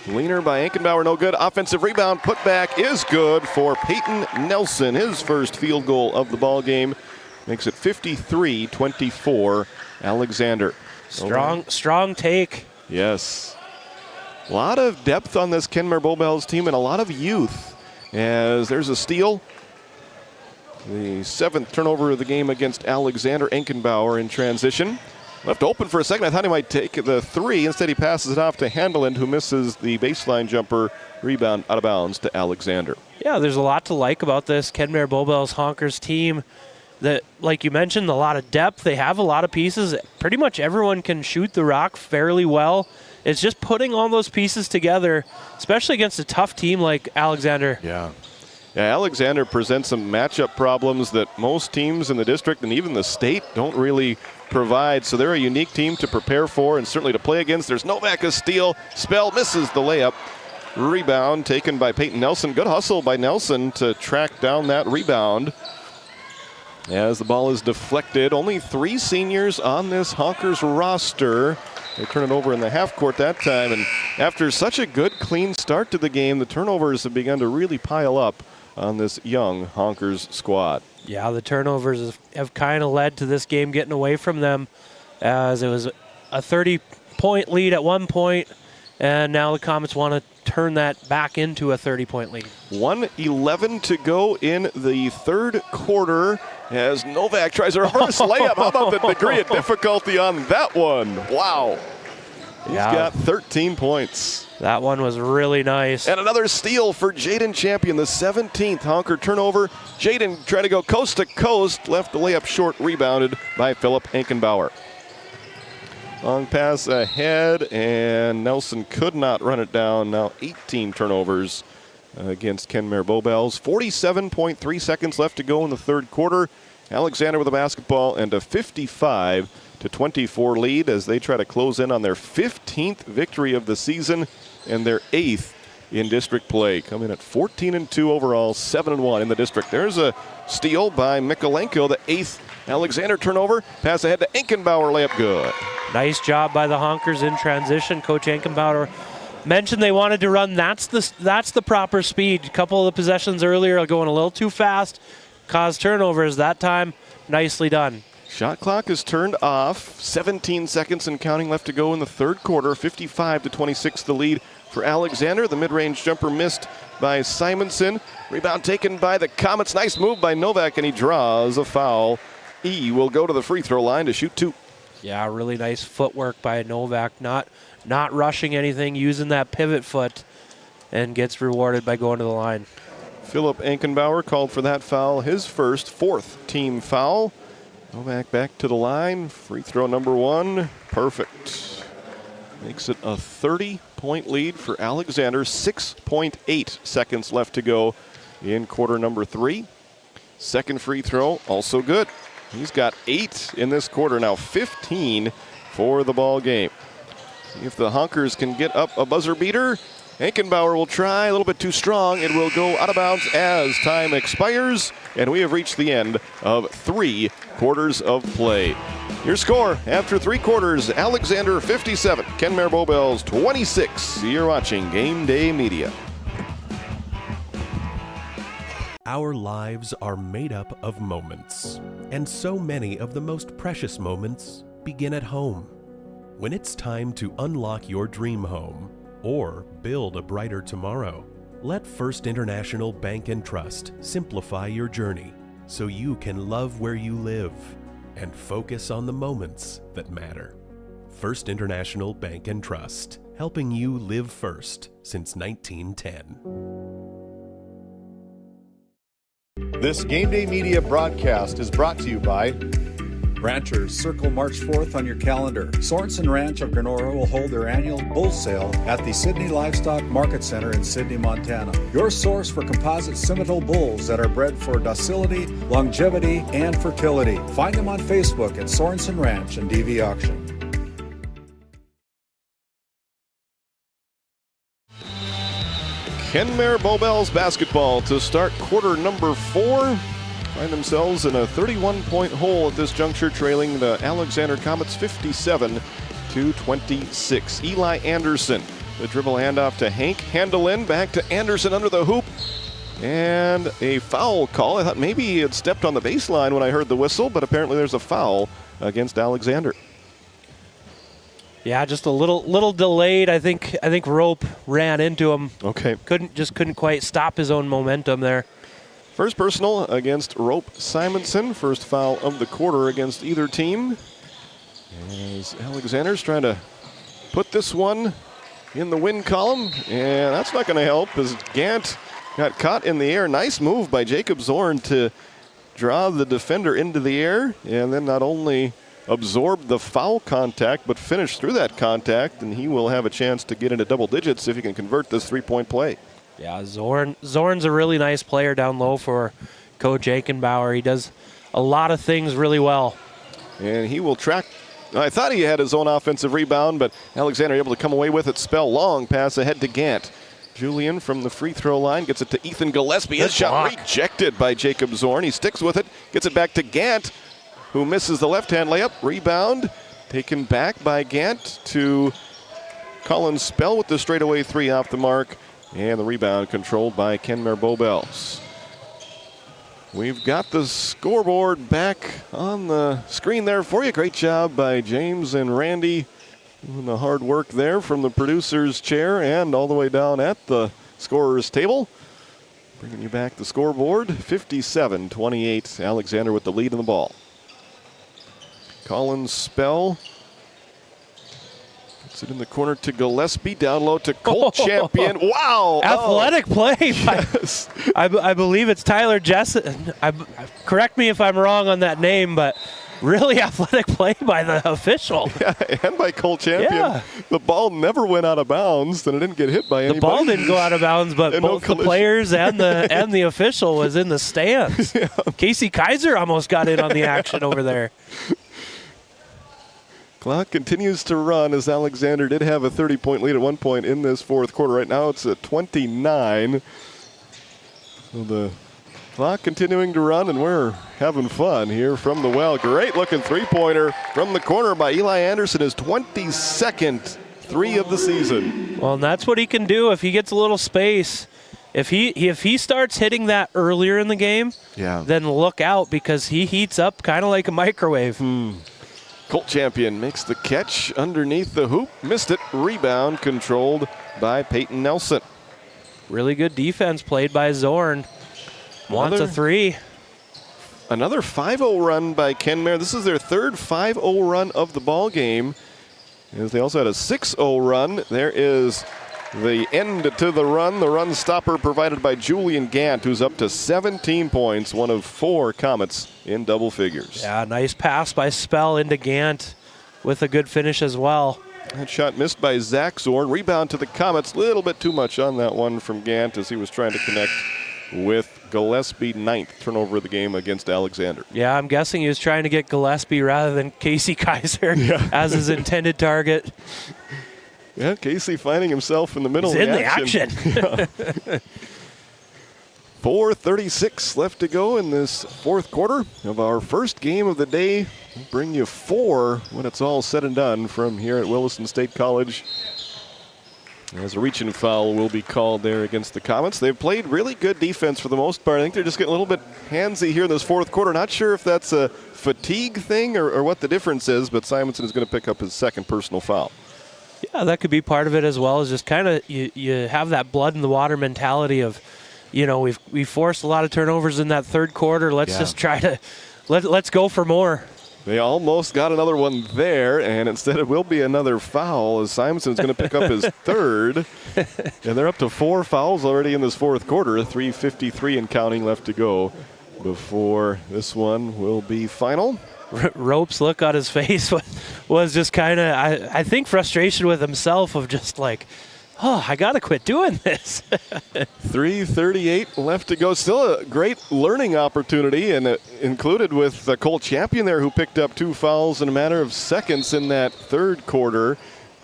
S2: Leaner by Enkenbauer, no good. Offensive rebound, put back is good for Peyton Nelson. His first field goal of the ball game makes it 53-24 Alexander.
S7: Strong take.
S2: Yes. A lot of depth on this Kenmare Bowbells team and a lot of youth. As there's a steal. The seventh turnover of the game against Alexander. Enkenbauer in transition. Left open for a second. I thought he might take the three. Instead, he passes it off to Handeland, who misses the baseline jumper. Rebound out of bounds to Alexander.
S7: Yeah, there's a lot to like about this Kenmare Bowbells Honkers team. That, like you mentioned, a lot of depth. They have a lot of pieces. Pretty much everyone can shoot the rock fairly well. It's just putting all those pieces together, especially against a tough team like Alexander.
S2: Yeah, Alexander presents some matchup problems that most teams in the district and even the state don't really provide. So they're a unique team to prepare for and certainly to play against. There's Novak, a steal. Spell misses the layup. Rebound taken by Peyton Nelson. Good hustle by Nelson to track down that rebound. As the ball is deflected, only 3 seniors on this Honkers roster. They turn it over in the half court that time, and after such a good, clean start to the game, the turnovers have begun to really pile up on this young Honkers squad.
S7: Yeah, the turnovers have kind of led to this game getting away from them, as it was a 30-point lead at one point, and now the Comets want to turn that back into a 30-point lead.
S2: 1:11 to go in the third quarter as Novak tries a reverse layup. How about the degree of difficulty on that one? Wow. He's got 13 points.
S7: That one was really nice.
S2: And another steal for Jaden Champion, the 17th Honker turnover. Jaden tried to go coast to coast, left the layup short, rebounded by Philip Enkenbauer. Long pass ahead, and Nelson could not run it down. Now 18 turnovers against Kenmare Bowbells. 47.3 seconds left to go in the third quarter. Alexander with the basketball and a 55-24 lead as they try to close in on their 15th victory of the season and their 8th in district play. Coming at 14-2 overall, 7-1 in the district. There's a steal by Mikolenko, the 8th Alexander turnover. Pass ahead to Enkenbauer, layup good.
S7: Nice job by the Honkers in transition. Coach Enkenbauer mentioned they wanted to run. That's the proper speed. A couple of the possessions earlier going a little too fast, caused turnovers. That time, nicely done.
S2: Shot clock is turned off. 17 seconds and counting left to go in the third quarter. 55-26 the lead for Alexander. The mid-range jumper missed by Simonson. Rebound taken by the Comets. Nice move by Novak, and he draws a foul. E will go to the free throw line to shoot 2.
S7: Yeah, really nice footwork by Novak. Not rushing anything, using that pivot foot, and gets rewarded by going to the line.
S2: Philip Enkenbauer called for that foul, his first, 4th team foul. Novak back to the line. Free throw number 1. Perfect. Makes it a 30-point lead for Alexander. 6.8 seconds left to go in quarter number 3. Second free throw, also good. He's got 8 in this quarter, now 15 for the ball game. See if the Honkers can get up a buzzer beater. Enkenbauer will try, a little bit too strong. It will go out of bounds as time expires, and we have reached the end of 3 quarters of play. Your score after 3 quarters, Alexander 57, Kenmare Bowbells 26. You're watching Game Day Media.
S19: Our lives are made up of moments, and so many of the most precious moments begin at home. When it's time to unlock your dream home or build a brighter tomorrow, let First International Bank and Trust simplify your journey so you can love where you live and focus on the moments that matter. First International Bank and Trust, helping you live first since 1910.
S6: This Game Day Media broadcast is brought to you by
S5: Ranchers, circle March 4th on your calendar. Sorensen Ranch of Grenora will hold their annual bull sale at the Sydney Livestock Market Center in Sydney, Montana. Your source for composite Simmental bulls that are bred for docility, longevity, and fertility. Find them on Facebook at Sorensen Ranch and DV Auction.
S2: Kenmare Bowbells basketball to start quarter number 4. Find themselves in a 31-point hole at this juncture, trailing the Alexander Comets 57-26. Eli Anderson, the dribble handoff to Hank. Handle in, back to Anderson under the hoop. And a foul call. I thought maybe he had stepped on the baseline when I heard the whistle, but apparently there's a foul against Alexander.
S7: Yeah, just a little delayed. I think Rope ran into him.
S2: Okay.
S7: Couldn't quite stop his own momentum there.
S2: First personal against Rope Simonson. First foul of the quarter against either team. As Alexander's trying to put this one in the win column. And that's not going to help as Gant got caught in the air. Nice move by Jacob Zorn to draw the defender into the air. And then not only absorb the foul contact, but finish through that contact. And he will have a chance to get into double digits if he can convert this three-point play.
S7: Yeah, Zorn's a really nice player down low for Coach Aikenbauer. He does a lot of things really well.
S2: And he will track. I thought he had his own offensive rebound, but Alexander able to come away with it. Spell long pass ahead to Gant. Julian from the free throw line gets it to Ethan Gillespie. His shot rejected by Jacob Zorn. He sticks with it, gets it back to Gant, who misses the left-hand layup. Rebound taken back by Gant to Colin Spell with the straightaway three off the mark. And the rebound controlled by Kenmare Bowbells. We've got the scoreboard back on the screen there for you. Great job by James and Randy doing the hard work there from the producer's chair and all the way down at the scorer's table. Bringing you back the scoreboard. 57-28. Alexander with the lead in the ball. Colin Spell. It in the corner to Gillespie, down low to Colt Champion. Wow!
S7: Athletic play.
S2: Yes.
S7: I believe it's Tyler Jessen. Correct me if I'm wrong on that name, but really athletic play by the official.
S2: Yeah, and by Colt Champion. Yeah. The ball never went out of bounds, and it didn't get hit by anybody.
S7: The ball didn't go out of bounds, but both the players and the official was in the stands. Yeah. Casey Kaiser almost got in on the action over there.
S2: Clock continues to run as Alexander did have a 30-point lead at one point in this fourth quarter. Right now it's at 29. So the clock continuing to run, and we're having fun here from the well. Great looking three-pointer from the corner by Eli Anderson, his 22nd three of the season.
S7: Well, and that's what he can do if he gets a little space. If he starts hitting that earlier in the game, then look out because he heats up kind of like a microwave.
S2: Colt Champion makes the catch underneath the hoop. Missed it. Rebound controlled by Peyton Nelson.
S7: Really good defense played by Zorn. Wants a three.
S2: Another 5-0 run by Kenmare. This is their third 5-0 run of the ball game. As they also had a 6-0 run. There is the end to the run stopper provided by Julian Gant, who's up to 17 points, one of 4 Comets in double figures.
S7: Yeah, nice pass by Spell into Gant with a good finish as well.
S2: That shot missed by Zach Zorn. Rebound to the Comets. A little bit too much on that one from Gant as he was trying to connect with Gillespie. 9th turnover of the game against Alexander.
S7: Yeah, I'm guessing he was trying to get Gillespie rather than Casey Kaiser as his intended target.
S2: Yeah, Casey finding himself in the middle of the action. 4:36 left to go in this fourth quarter of our first game of the day. We'll bring you 4 when it's all said and done from here at Williston State College. As a reaching foul will be called there against the Comets. They've played really good defense for the most part. I think they're just getting a little bit handsy here in this fourth quarter. Not sure if that's a fatigue thing or what the difference is, but Simonson is going to pick up his second personal foul.
S7: Yeah, that could be part of it as well, is just kind of you have that blood in the water mentality of, we forced a lot of turnovers in that third quarter. Let's just try to let's go for more.
S2: They almost got another one there, and instead it will be another foul as Simonson's going to pick up his third. And they're up to 4 fouls already in this fourth quarter. 3:53 and counting left to go before this one will be final.
S7: Rope's look on his face was just kind of, I think, frustration with himself of just like, oh, I got to quit doing this.
S2: 3:38 left to go. Still a great learning opportunity, and included with the Colt champion there who picked up 2 fouls in a matter of seconds in that third quarter.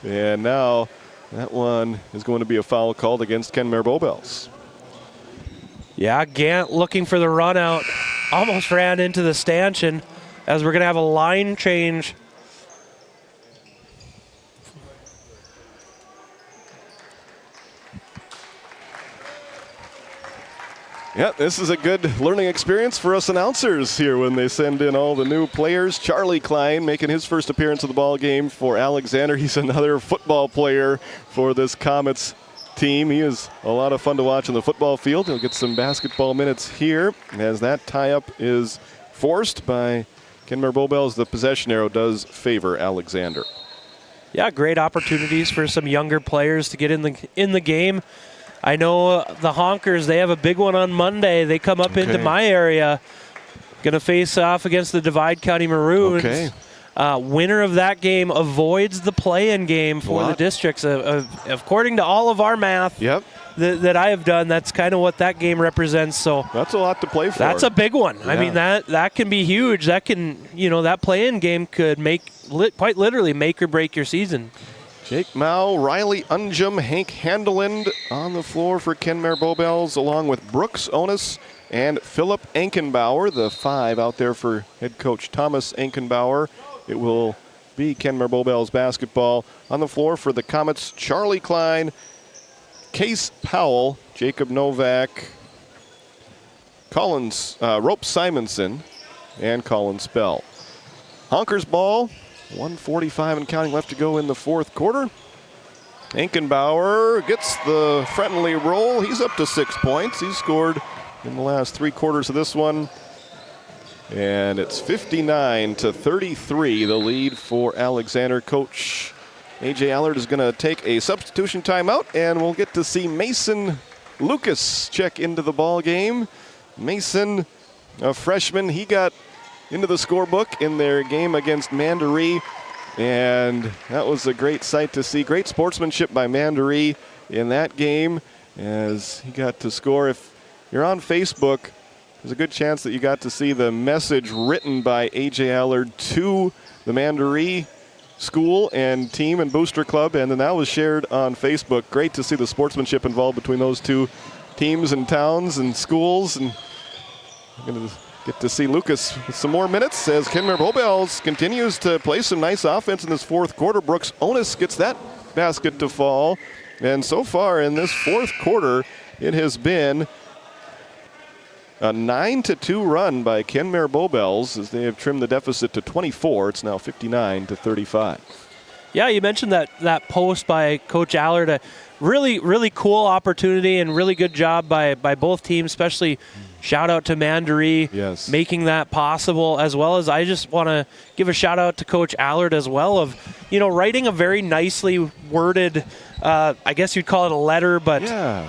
S2: And now that one is going to be a foul called against Kenmare Bowbells.
S7: Yeah, Gant looking for the run out. Almost ran into the stanchion as we're going to have a line change.
S2: Yeah, this is a good learning experience for us announcers here when they send in all the new players. Charlie Klein making his first appearance of the ball game for Alexander. He's another football player for this Comets team. He is a lot of fun to watch on the football field. He'll get some basketball minutes here as that tie-up is forced by Kenmare Bowbells. The possession arrow does favor Alexander.
S7: Yeah, great opportunities for some younger players to get in the game. I know the Honkers, they have a big one on Monday. They come up into my area, going to face off against the Divide County Maroons.
S2: Okay.
S7: Winner of that game avoids the play-in game for the districts. According to all of our math that I have done, that's kind of what that game represents. So
S2: that's a lot to play for.
S7: That's a big one.
S2: Yeah.
S7: I mean, that can be huge. That can, that play-in game could quite literally make or break your season.
S2: Jake Mao, Riley Unjum, Hank Handeland on the floor for Kenmare Bowbells, along with Brooks Onus and Philip Ankenbauer, the 5 out there for head coach Thomas Ankenbauer. It will be Kenmare Bowbells basketball. On the floor for the Comets, Charlie Klein, Case Powell, Jacob Novak, Rope Simonson, and Colin Spell. Honkers ball. 1:45 and counting left to go in the fourth quarter. Ankenbauer gets the friendly roll. He's up to 6 points. He's scored in the last 3 quarters of this one. And it's 59-33, the lead for Alexander. Coach A.J. Allard is going to take a substitution timeout, and we'll get to see Mason Lucas check into the ball game. Mason, a freshman, he got into the scorebook in their game against Mandaree, and that was a great sight to see. Great sportsmanship by Mandaree in that game as he got to score. If you're on Facebook, there's a good chance that you got to see the message written by A.J. Allard to the Mandaree school and team and booster club, and then that was shared on Facebook. Great to see the sportsmanship involved between those two teams and towns and schools, and I'm going to get to see Lucas with some more minutes as Kenmare Bowbells continues to play some nice offense in this fourth quarter. Brooks Onus gets that basket to fall. And so far in this fourth quarter, it has been a 9-2 run by Kenmare Bowbells as they have trimmed the deficit to 24. It's now 59-35.
S7: Yeah, you mentioned that post by Coach Allard. A really, really cool opportunity and really good job by both teams, especially shout out to Mandaree making that possible, as well as I just want to give a shout out to Coach Allard as well of, writing a very nicely worded, I guess you'd call it a letter, but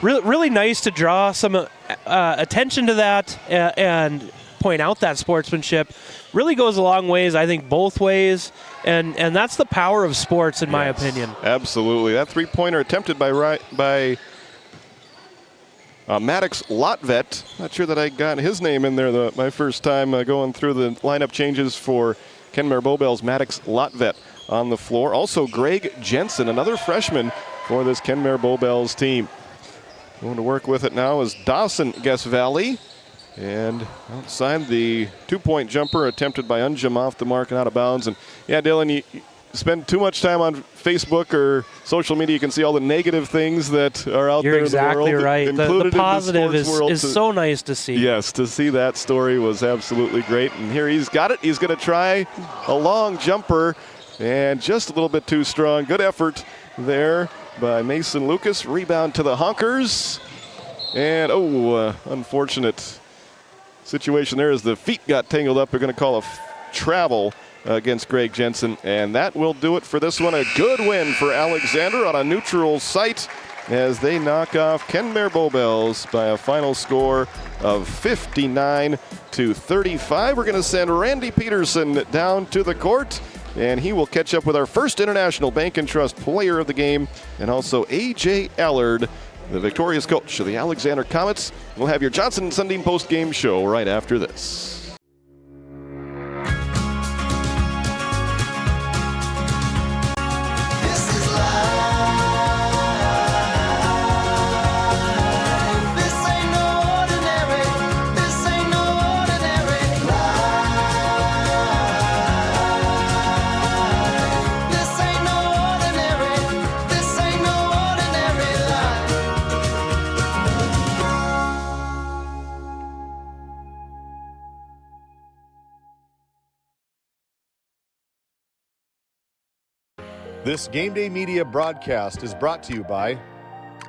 S7: really nice to draw some attention to that and point out that sportsmanship. Really goes a long ways, I think, both ways, and that's the power of sports, in my opinion.
S2: Absolutely. That three-pointer attempted by Maddox Lotvet. Not sure that I got his name in there my first time going through the lineup changes for Kenmare Bowbells. Maddox Lotvet on the floor. Also Greg Jensen, another freshman for this Kenmare Bowbells team. Going to work with it now is Dawson Guest Valley. And outside, the 2-point jumper attempted by Unjum off the mark and out of bounds. And yeah, Dylan, spend too much time on Facebook or social media, you can see all the negative things that are out there in the world.
S7: You're exactly right. The positive is so nice to see.
S2: Yes, to see that story was absolutely great. And here he's got it. He's going to try a long jumper, and just a little bit too strong. Good effort there by Mason Lucas. Rebound to the Honkers. And, unfortunate situation there as the feet got tangled up. They're going to call a travel against Greg Jensen, and that will do it for this one. A good win for Alexander on a neutral site as they knock off Kenmare Bowbells by a final score of 59-35. We're going to send Randy Peterson down to the court, and he will catch up with our first International Bank and Trust player of the game, and also A.J. Allard, the victorious coach of the Alexander Comets. We'll have your Johnson & Sundin post-game show right after this.
S6: This Game Day Media broadcast is brought to you by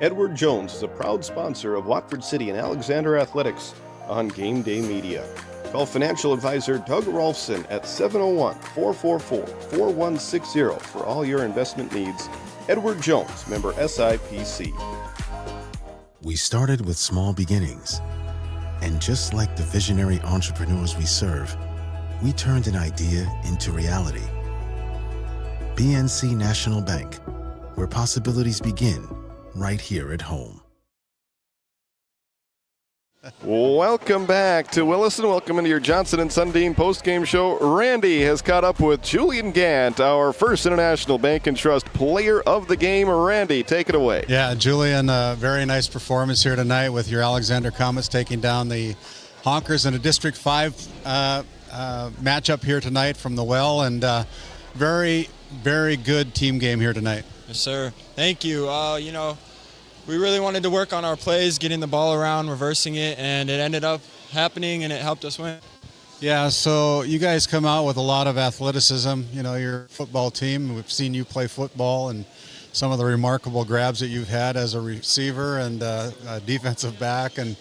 S2: Edward Jones is a proud sponsor of Watford City and Alexander Athletics on Game Day Media. Call financial advisor Doug Rolfson at 701-444-4160 for all your investment needs. Edward Jones, member SIPC.
S16: We started with small beginnings. And just like the visionary entrepreneurs we serve, we turned an idea into reality. BNC National Bank, where possibilities begin right here at home.
S2: Welcome back to Williston. Welcome into your Johnson & Sundin post-game show. Randy has caught up with Julian Gant, our first International Bank and Trust player of the game. Randy, take it away.
S20: Yeah, Julian, very nice performance here tonight with your Alexander Comets taking down the Honkers in a District 5 matchup here tonight from the well, and very good team game here tonight.
S21: Yes, sir. Thank you. We really wanted to work on our plays, getting the ball around, reversing it, and it ended up happening, and it helped us win.
S20: Yeah, so you guys come out with a lot of athleticism. You know, you're a football team. We've seen you play football and some of the remarkable grabs that you've had as a receiver and a defensive back and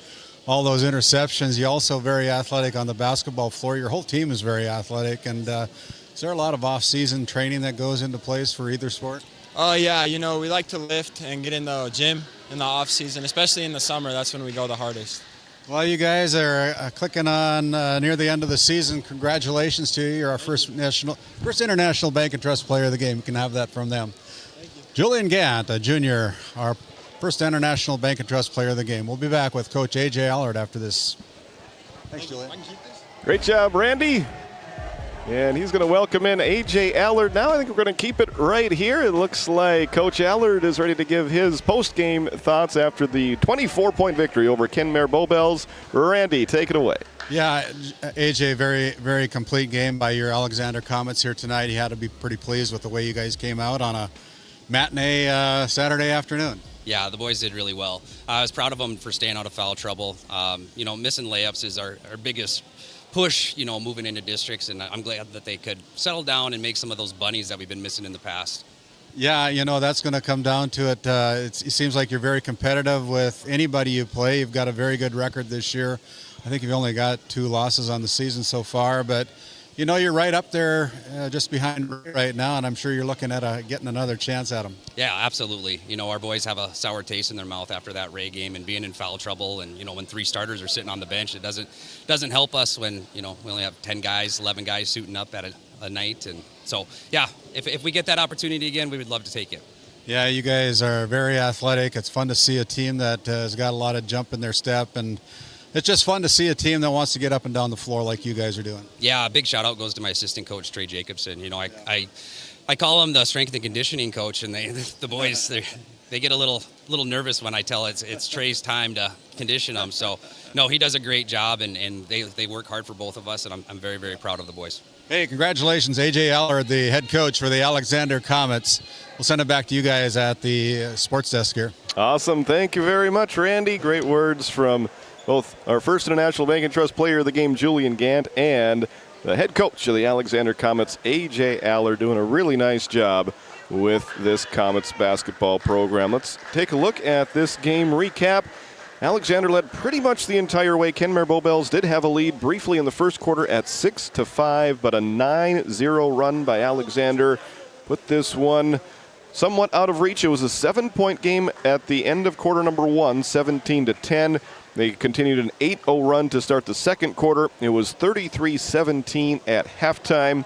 S20: all those interceptions. You're also very athletic on the basketball floor. Your whole team is very athletic, and is there a lot of off-season training that goes into place for either sport?
S21: Yeah, we like to lift and get in the gym in the off-season, especially in the summer. That's when we go the hardest.
S20: Well, you guys are clicking on near the end of the season. Congratulations to you. You're our first International Bank and Trust player of the game. You can have that from them. Thank you. Julian Gant, a junior, our first International Bank and Trust player of the game. We'll be back with Coach A.J. Allard after this. Thanks, Julian.
S2: Great job, Randy. And he's going to welcome in A.J. Allard. Now I think we're going to keep it right here. It looks like Coach Allard is ready to give his post-game thoughts after the 24-point victory over Kenmare Bowbells. Randy, take it away.
S20: Yeah, A.J., very complete game by your Alexander Comets here tonight. He had to be pretty pleased with the way you guys came out on a matinee Saturday afternoon.
S14: Yeah, the boys did really well. I was proud of them for staying out of foul trouble. Missing layups is our biggest push, moving into districts, and I'm glad that they could settle down and make some of those bunnies that we've been missing in the past.
S20: Yeah, that's going to come down to it. It seems like you're very competitive with anybody you play. You've got a very good record this year. I think you've only got 2 losses on the season so far, but you're right up there just behind right now, and I'm sure you're looking at getting another chance at them.
S14: Yeah, absolutely. Our boys have a sour taste in their mouth after that Ray game and being in foul trouble, and when 3 starters are sitting on the bench, it doesn't help us when we only have 10 guys, 11 guys suiting up at a night. And so, yeah, if we get that opportunity again, we would love to take it.
S20: Yeah, you guys are very athletic. It's fun to see a team that has got a lot of jump in their step, and it's just fun to see a team that wants to get up and down the floor like you guys are doing.
S14: Yeah, a big shout out goes to my assistant coach, Trey Jacobson. I call him the strength and conditioning coach, and the boys they get a little nervous when I tell it's Trey's time to condition them. So no, he does a great job, and they work hard for both of us, and I'm very, very proud of the boys.
S20: Hey, congratulations, A.J. Allard, the head coach for the Alexander Comets. We'll send it back to you guys at the sports desk here.
S2: Awesome. Thank you very much, Randy. Great words from both our First International Bank and Trust player of the game, Julian Gant, and the head coach of the Alexander Comets, A.J. Allard, doing a really nice job with this Comets basketball program. Let's take a look at this game recap. Alexander led pretty much the entire way. Kenmare Bowbells did have a lead briefly in the first quarter at 6-5, but a 9-0 run by Alexander put this one somewhat out of reach. It was a 7-point game at the end of quarter number 1, 17-10. They continued an 8-0 run to start the second quarter. It was 33-17 at halftime.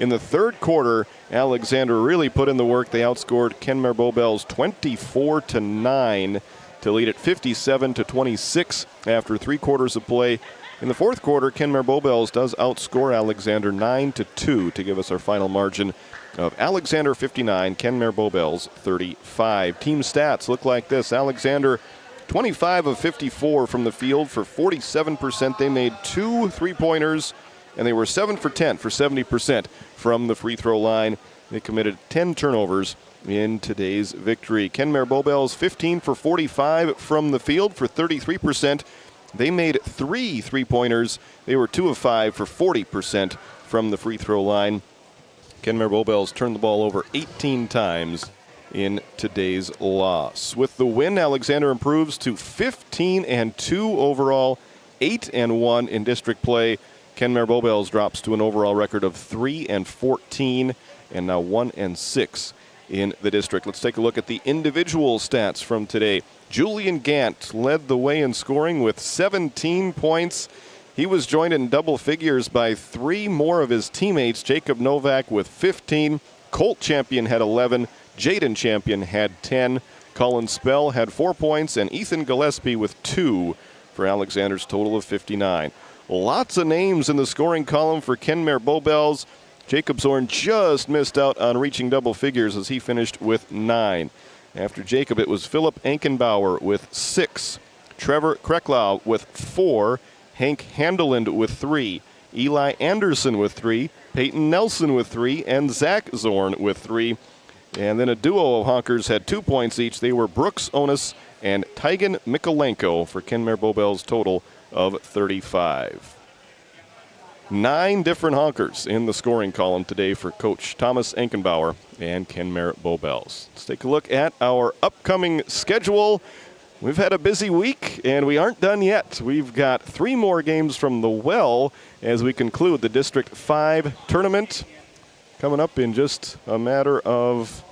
S2: In the third quarter, Alexander really put in the work. They outscored Kenmare Bowbells 24-9 to lead at 57-26 after 3 quarters of play. In the fourth quarter, Kenmare Bowbells does outscore Alexander 9-2 to give us our final margin of Alexander 59, Kenmare Bowbells 35. Team stats look like this. Alexander 25 of 54 from the field for 47%. They made 2 3-pointers, and they were 7 for 10 for 70% from the free throw line. They committed 10 turnovers in today's victory. Kenmare Bowbells 15 for 45 from the field for 33%. They made 3 3-pointers. They were 2 of 5 for 40% from the free throw line. Kenmare Bowbells turned the ball over 18 times in today's loss. With the win, Alexander improves to 15-2 overall, 8-1 in district play. Kenmare Bowbells drops to an overall record of 3-14 and now 1-6 in the district. Let's take a look at the individual stats from today. Julian Gant led the way in scoring with 17 points. He was joined in double figures by 3 more of his teammates. Jacob Novak with 15. Colt Champion had 11. Jaden Champion had 10. Colin Spell had 4 points. And Ethan Gillespie with 2 for Alexander's total of 59. Lots of names in the scoring column for Kenmare Bowbells. Jacob Zorn just missed out on reaching double figures as he finished with 9. After Jacob, it was Philip Ankenbauer with 6. Trevor Krecklau with 4. Hank Handeland with 3, Eli Anderson with 3, Peyton Nelson with 3, and Zach Zorn with 3. And then a duo of Honkers had 2 points each. They were Brooks Onus and Tygan Mikolenko for Kenmare Bowbells' total of 35. 9 different Honkers in the scoring column today for Coach Thomas Ankenbauer and Kenmare Bowbells. Let's take a look at our upcoming schedule. We've had a busy week, and we aren't done yet. We've got 3 more games from the Well as we conclude the District 5 tournament coming up in just a matter of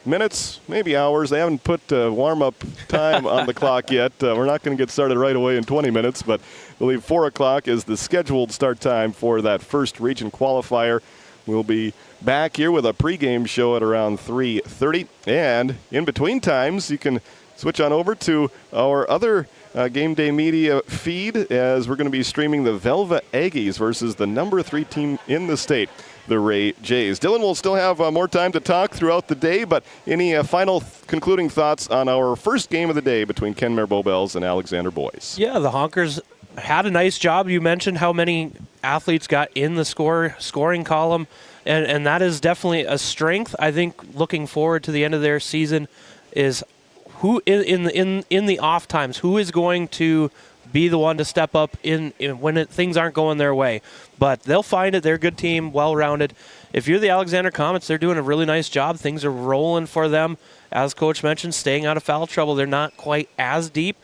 S2: minutes, maybe hours. They haven't put warm-up time on the clock yet. We're not going to get started right away in 20 minutes, but I believe 4 o'clock is the scheduled start time for that first region qualifier. We'll be back here with a pregame show at around 3:30, and in between times, you can switch on over to our other Game Day Media feed as we're going to be streaming the Velva Aggies versus the number 3 team in the state, the Ray Jays. Dylan will still have more time to talk throughout the day, but any final concluding thoughts on our first game of the day between Kenmare Bowbells and Alexander boys?
S7: Yeah, the Honkers had a nice job. You mentioned how many athletes got in the scoring column, and that is definitely a strength. I think looking forward to the end of their season is who in the off times, who is going to be the one to step up in when things aren't going their way. But they'll find it. They're a good team, well-rounded. If you're the Alexander Comets, they're doing a really nice job. Things are rolling for them. As Coach mentioned, staying out of foul trouble. They're not quite as deep,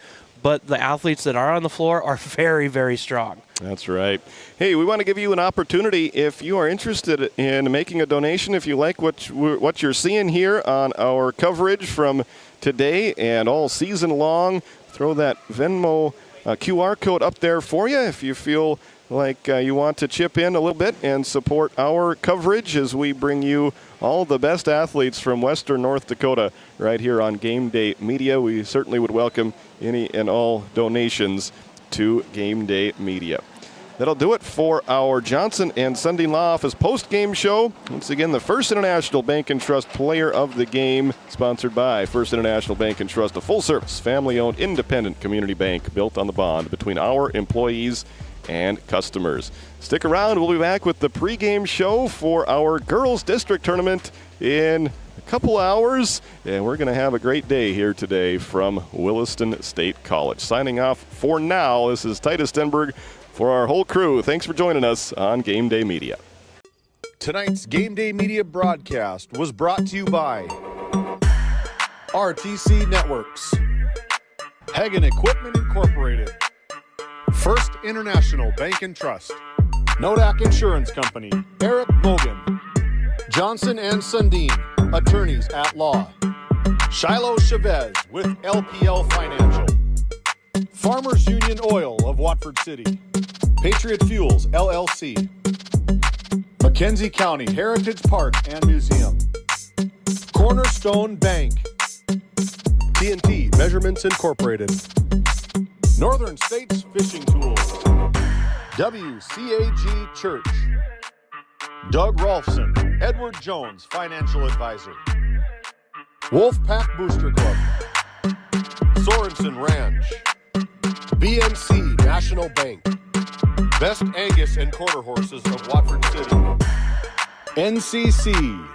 S7: but the athletes that are on the floor are very, very strong.
S2: That's right. Hey, we want to give you an opportunity if you are interested in making a donation, if you like what you're seeing here on our coverage from today and all season long. Throw that Venmo QR code up there for you if you feel like you want to chip in a little bit and support our coverage as we bring you all the best athletes from Western North Dakota right here on Game Day Media. We certainly would welcome any and all donations to Game Day Media. That'll do it for our Johnson and Sundin Law Office post-game show. Once again, the First International Bank and Trust Player of the Game, sponsored by First International Bank and Trust, a full-service, family-owned, independent community bank built on the bond between our employees and customers. Stick around. We'll be back with the pregame show for our girls district tournament in a couple hours, and we're going to have a great day here today from Williston State College. Signing off for now, this is Titus Stenberg for our whole crew. Thanks for joining us on Game Day Media.
S6: Tonight's Game Day Media broadcast was brought to you by RTC Networks, Hagen Equipment Incorporated, First International Bank and Trust, Nodak Insurance Company, Eric Mogan, Johnson and Sundin, attorneys at law, Shiloh Chavez with LPL Financial, Farmers Union Oil of Watford City, Patriot Fuels LLC, McKenzie County Heritage Park and Museum, Cornerstone Bank, TNT Measurements Incorporated, Northern States Fishing Tools, WCAG Church, Doug Rolfson, Edward Jones Financial Advisor, Wolfpack Booster Club, Sorensen Ranch, BNC National Bank, Best Angus and Quarter Horses of Watford City, NCC,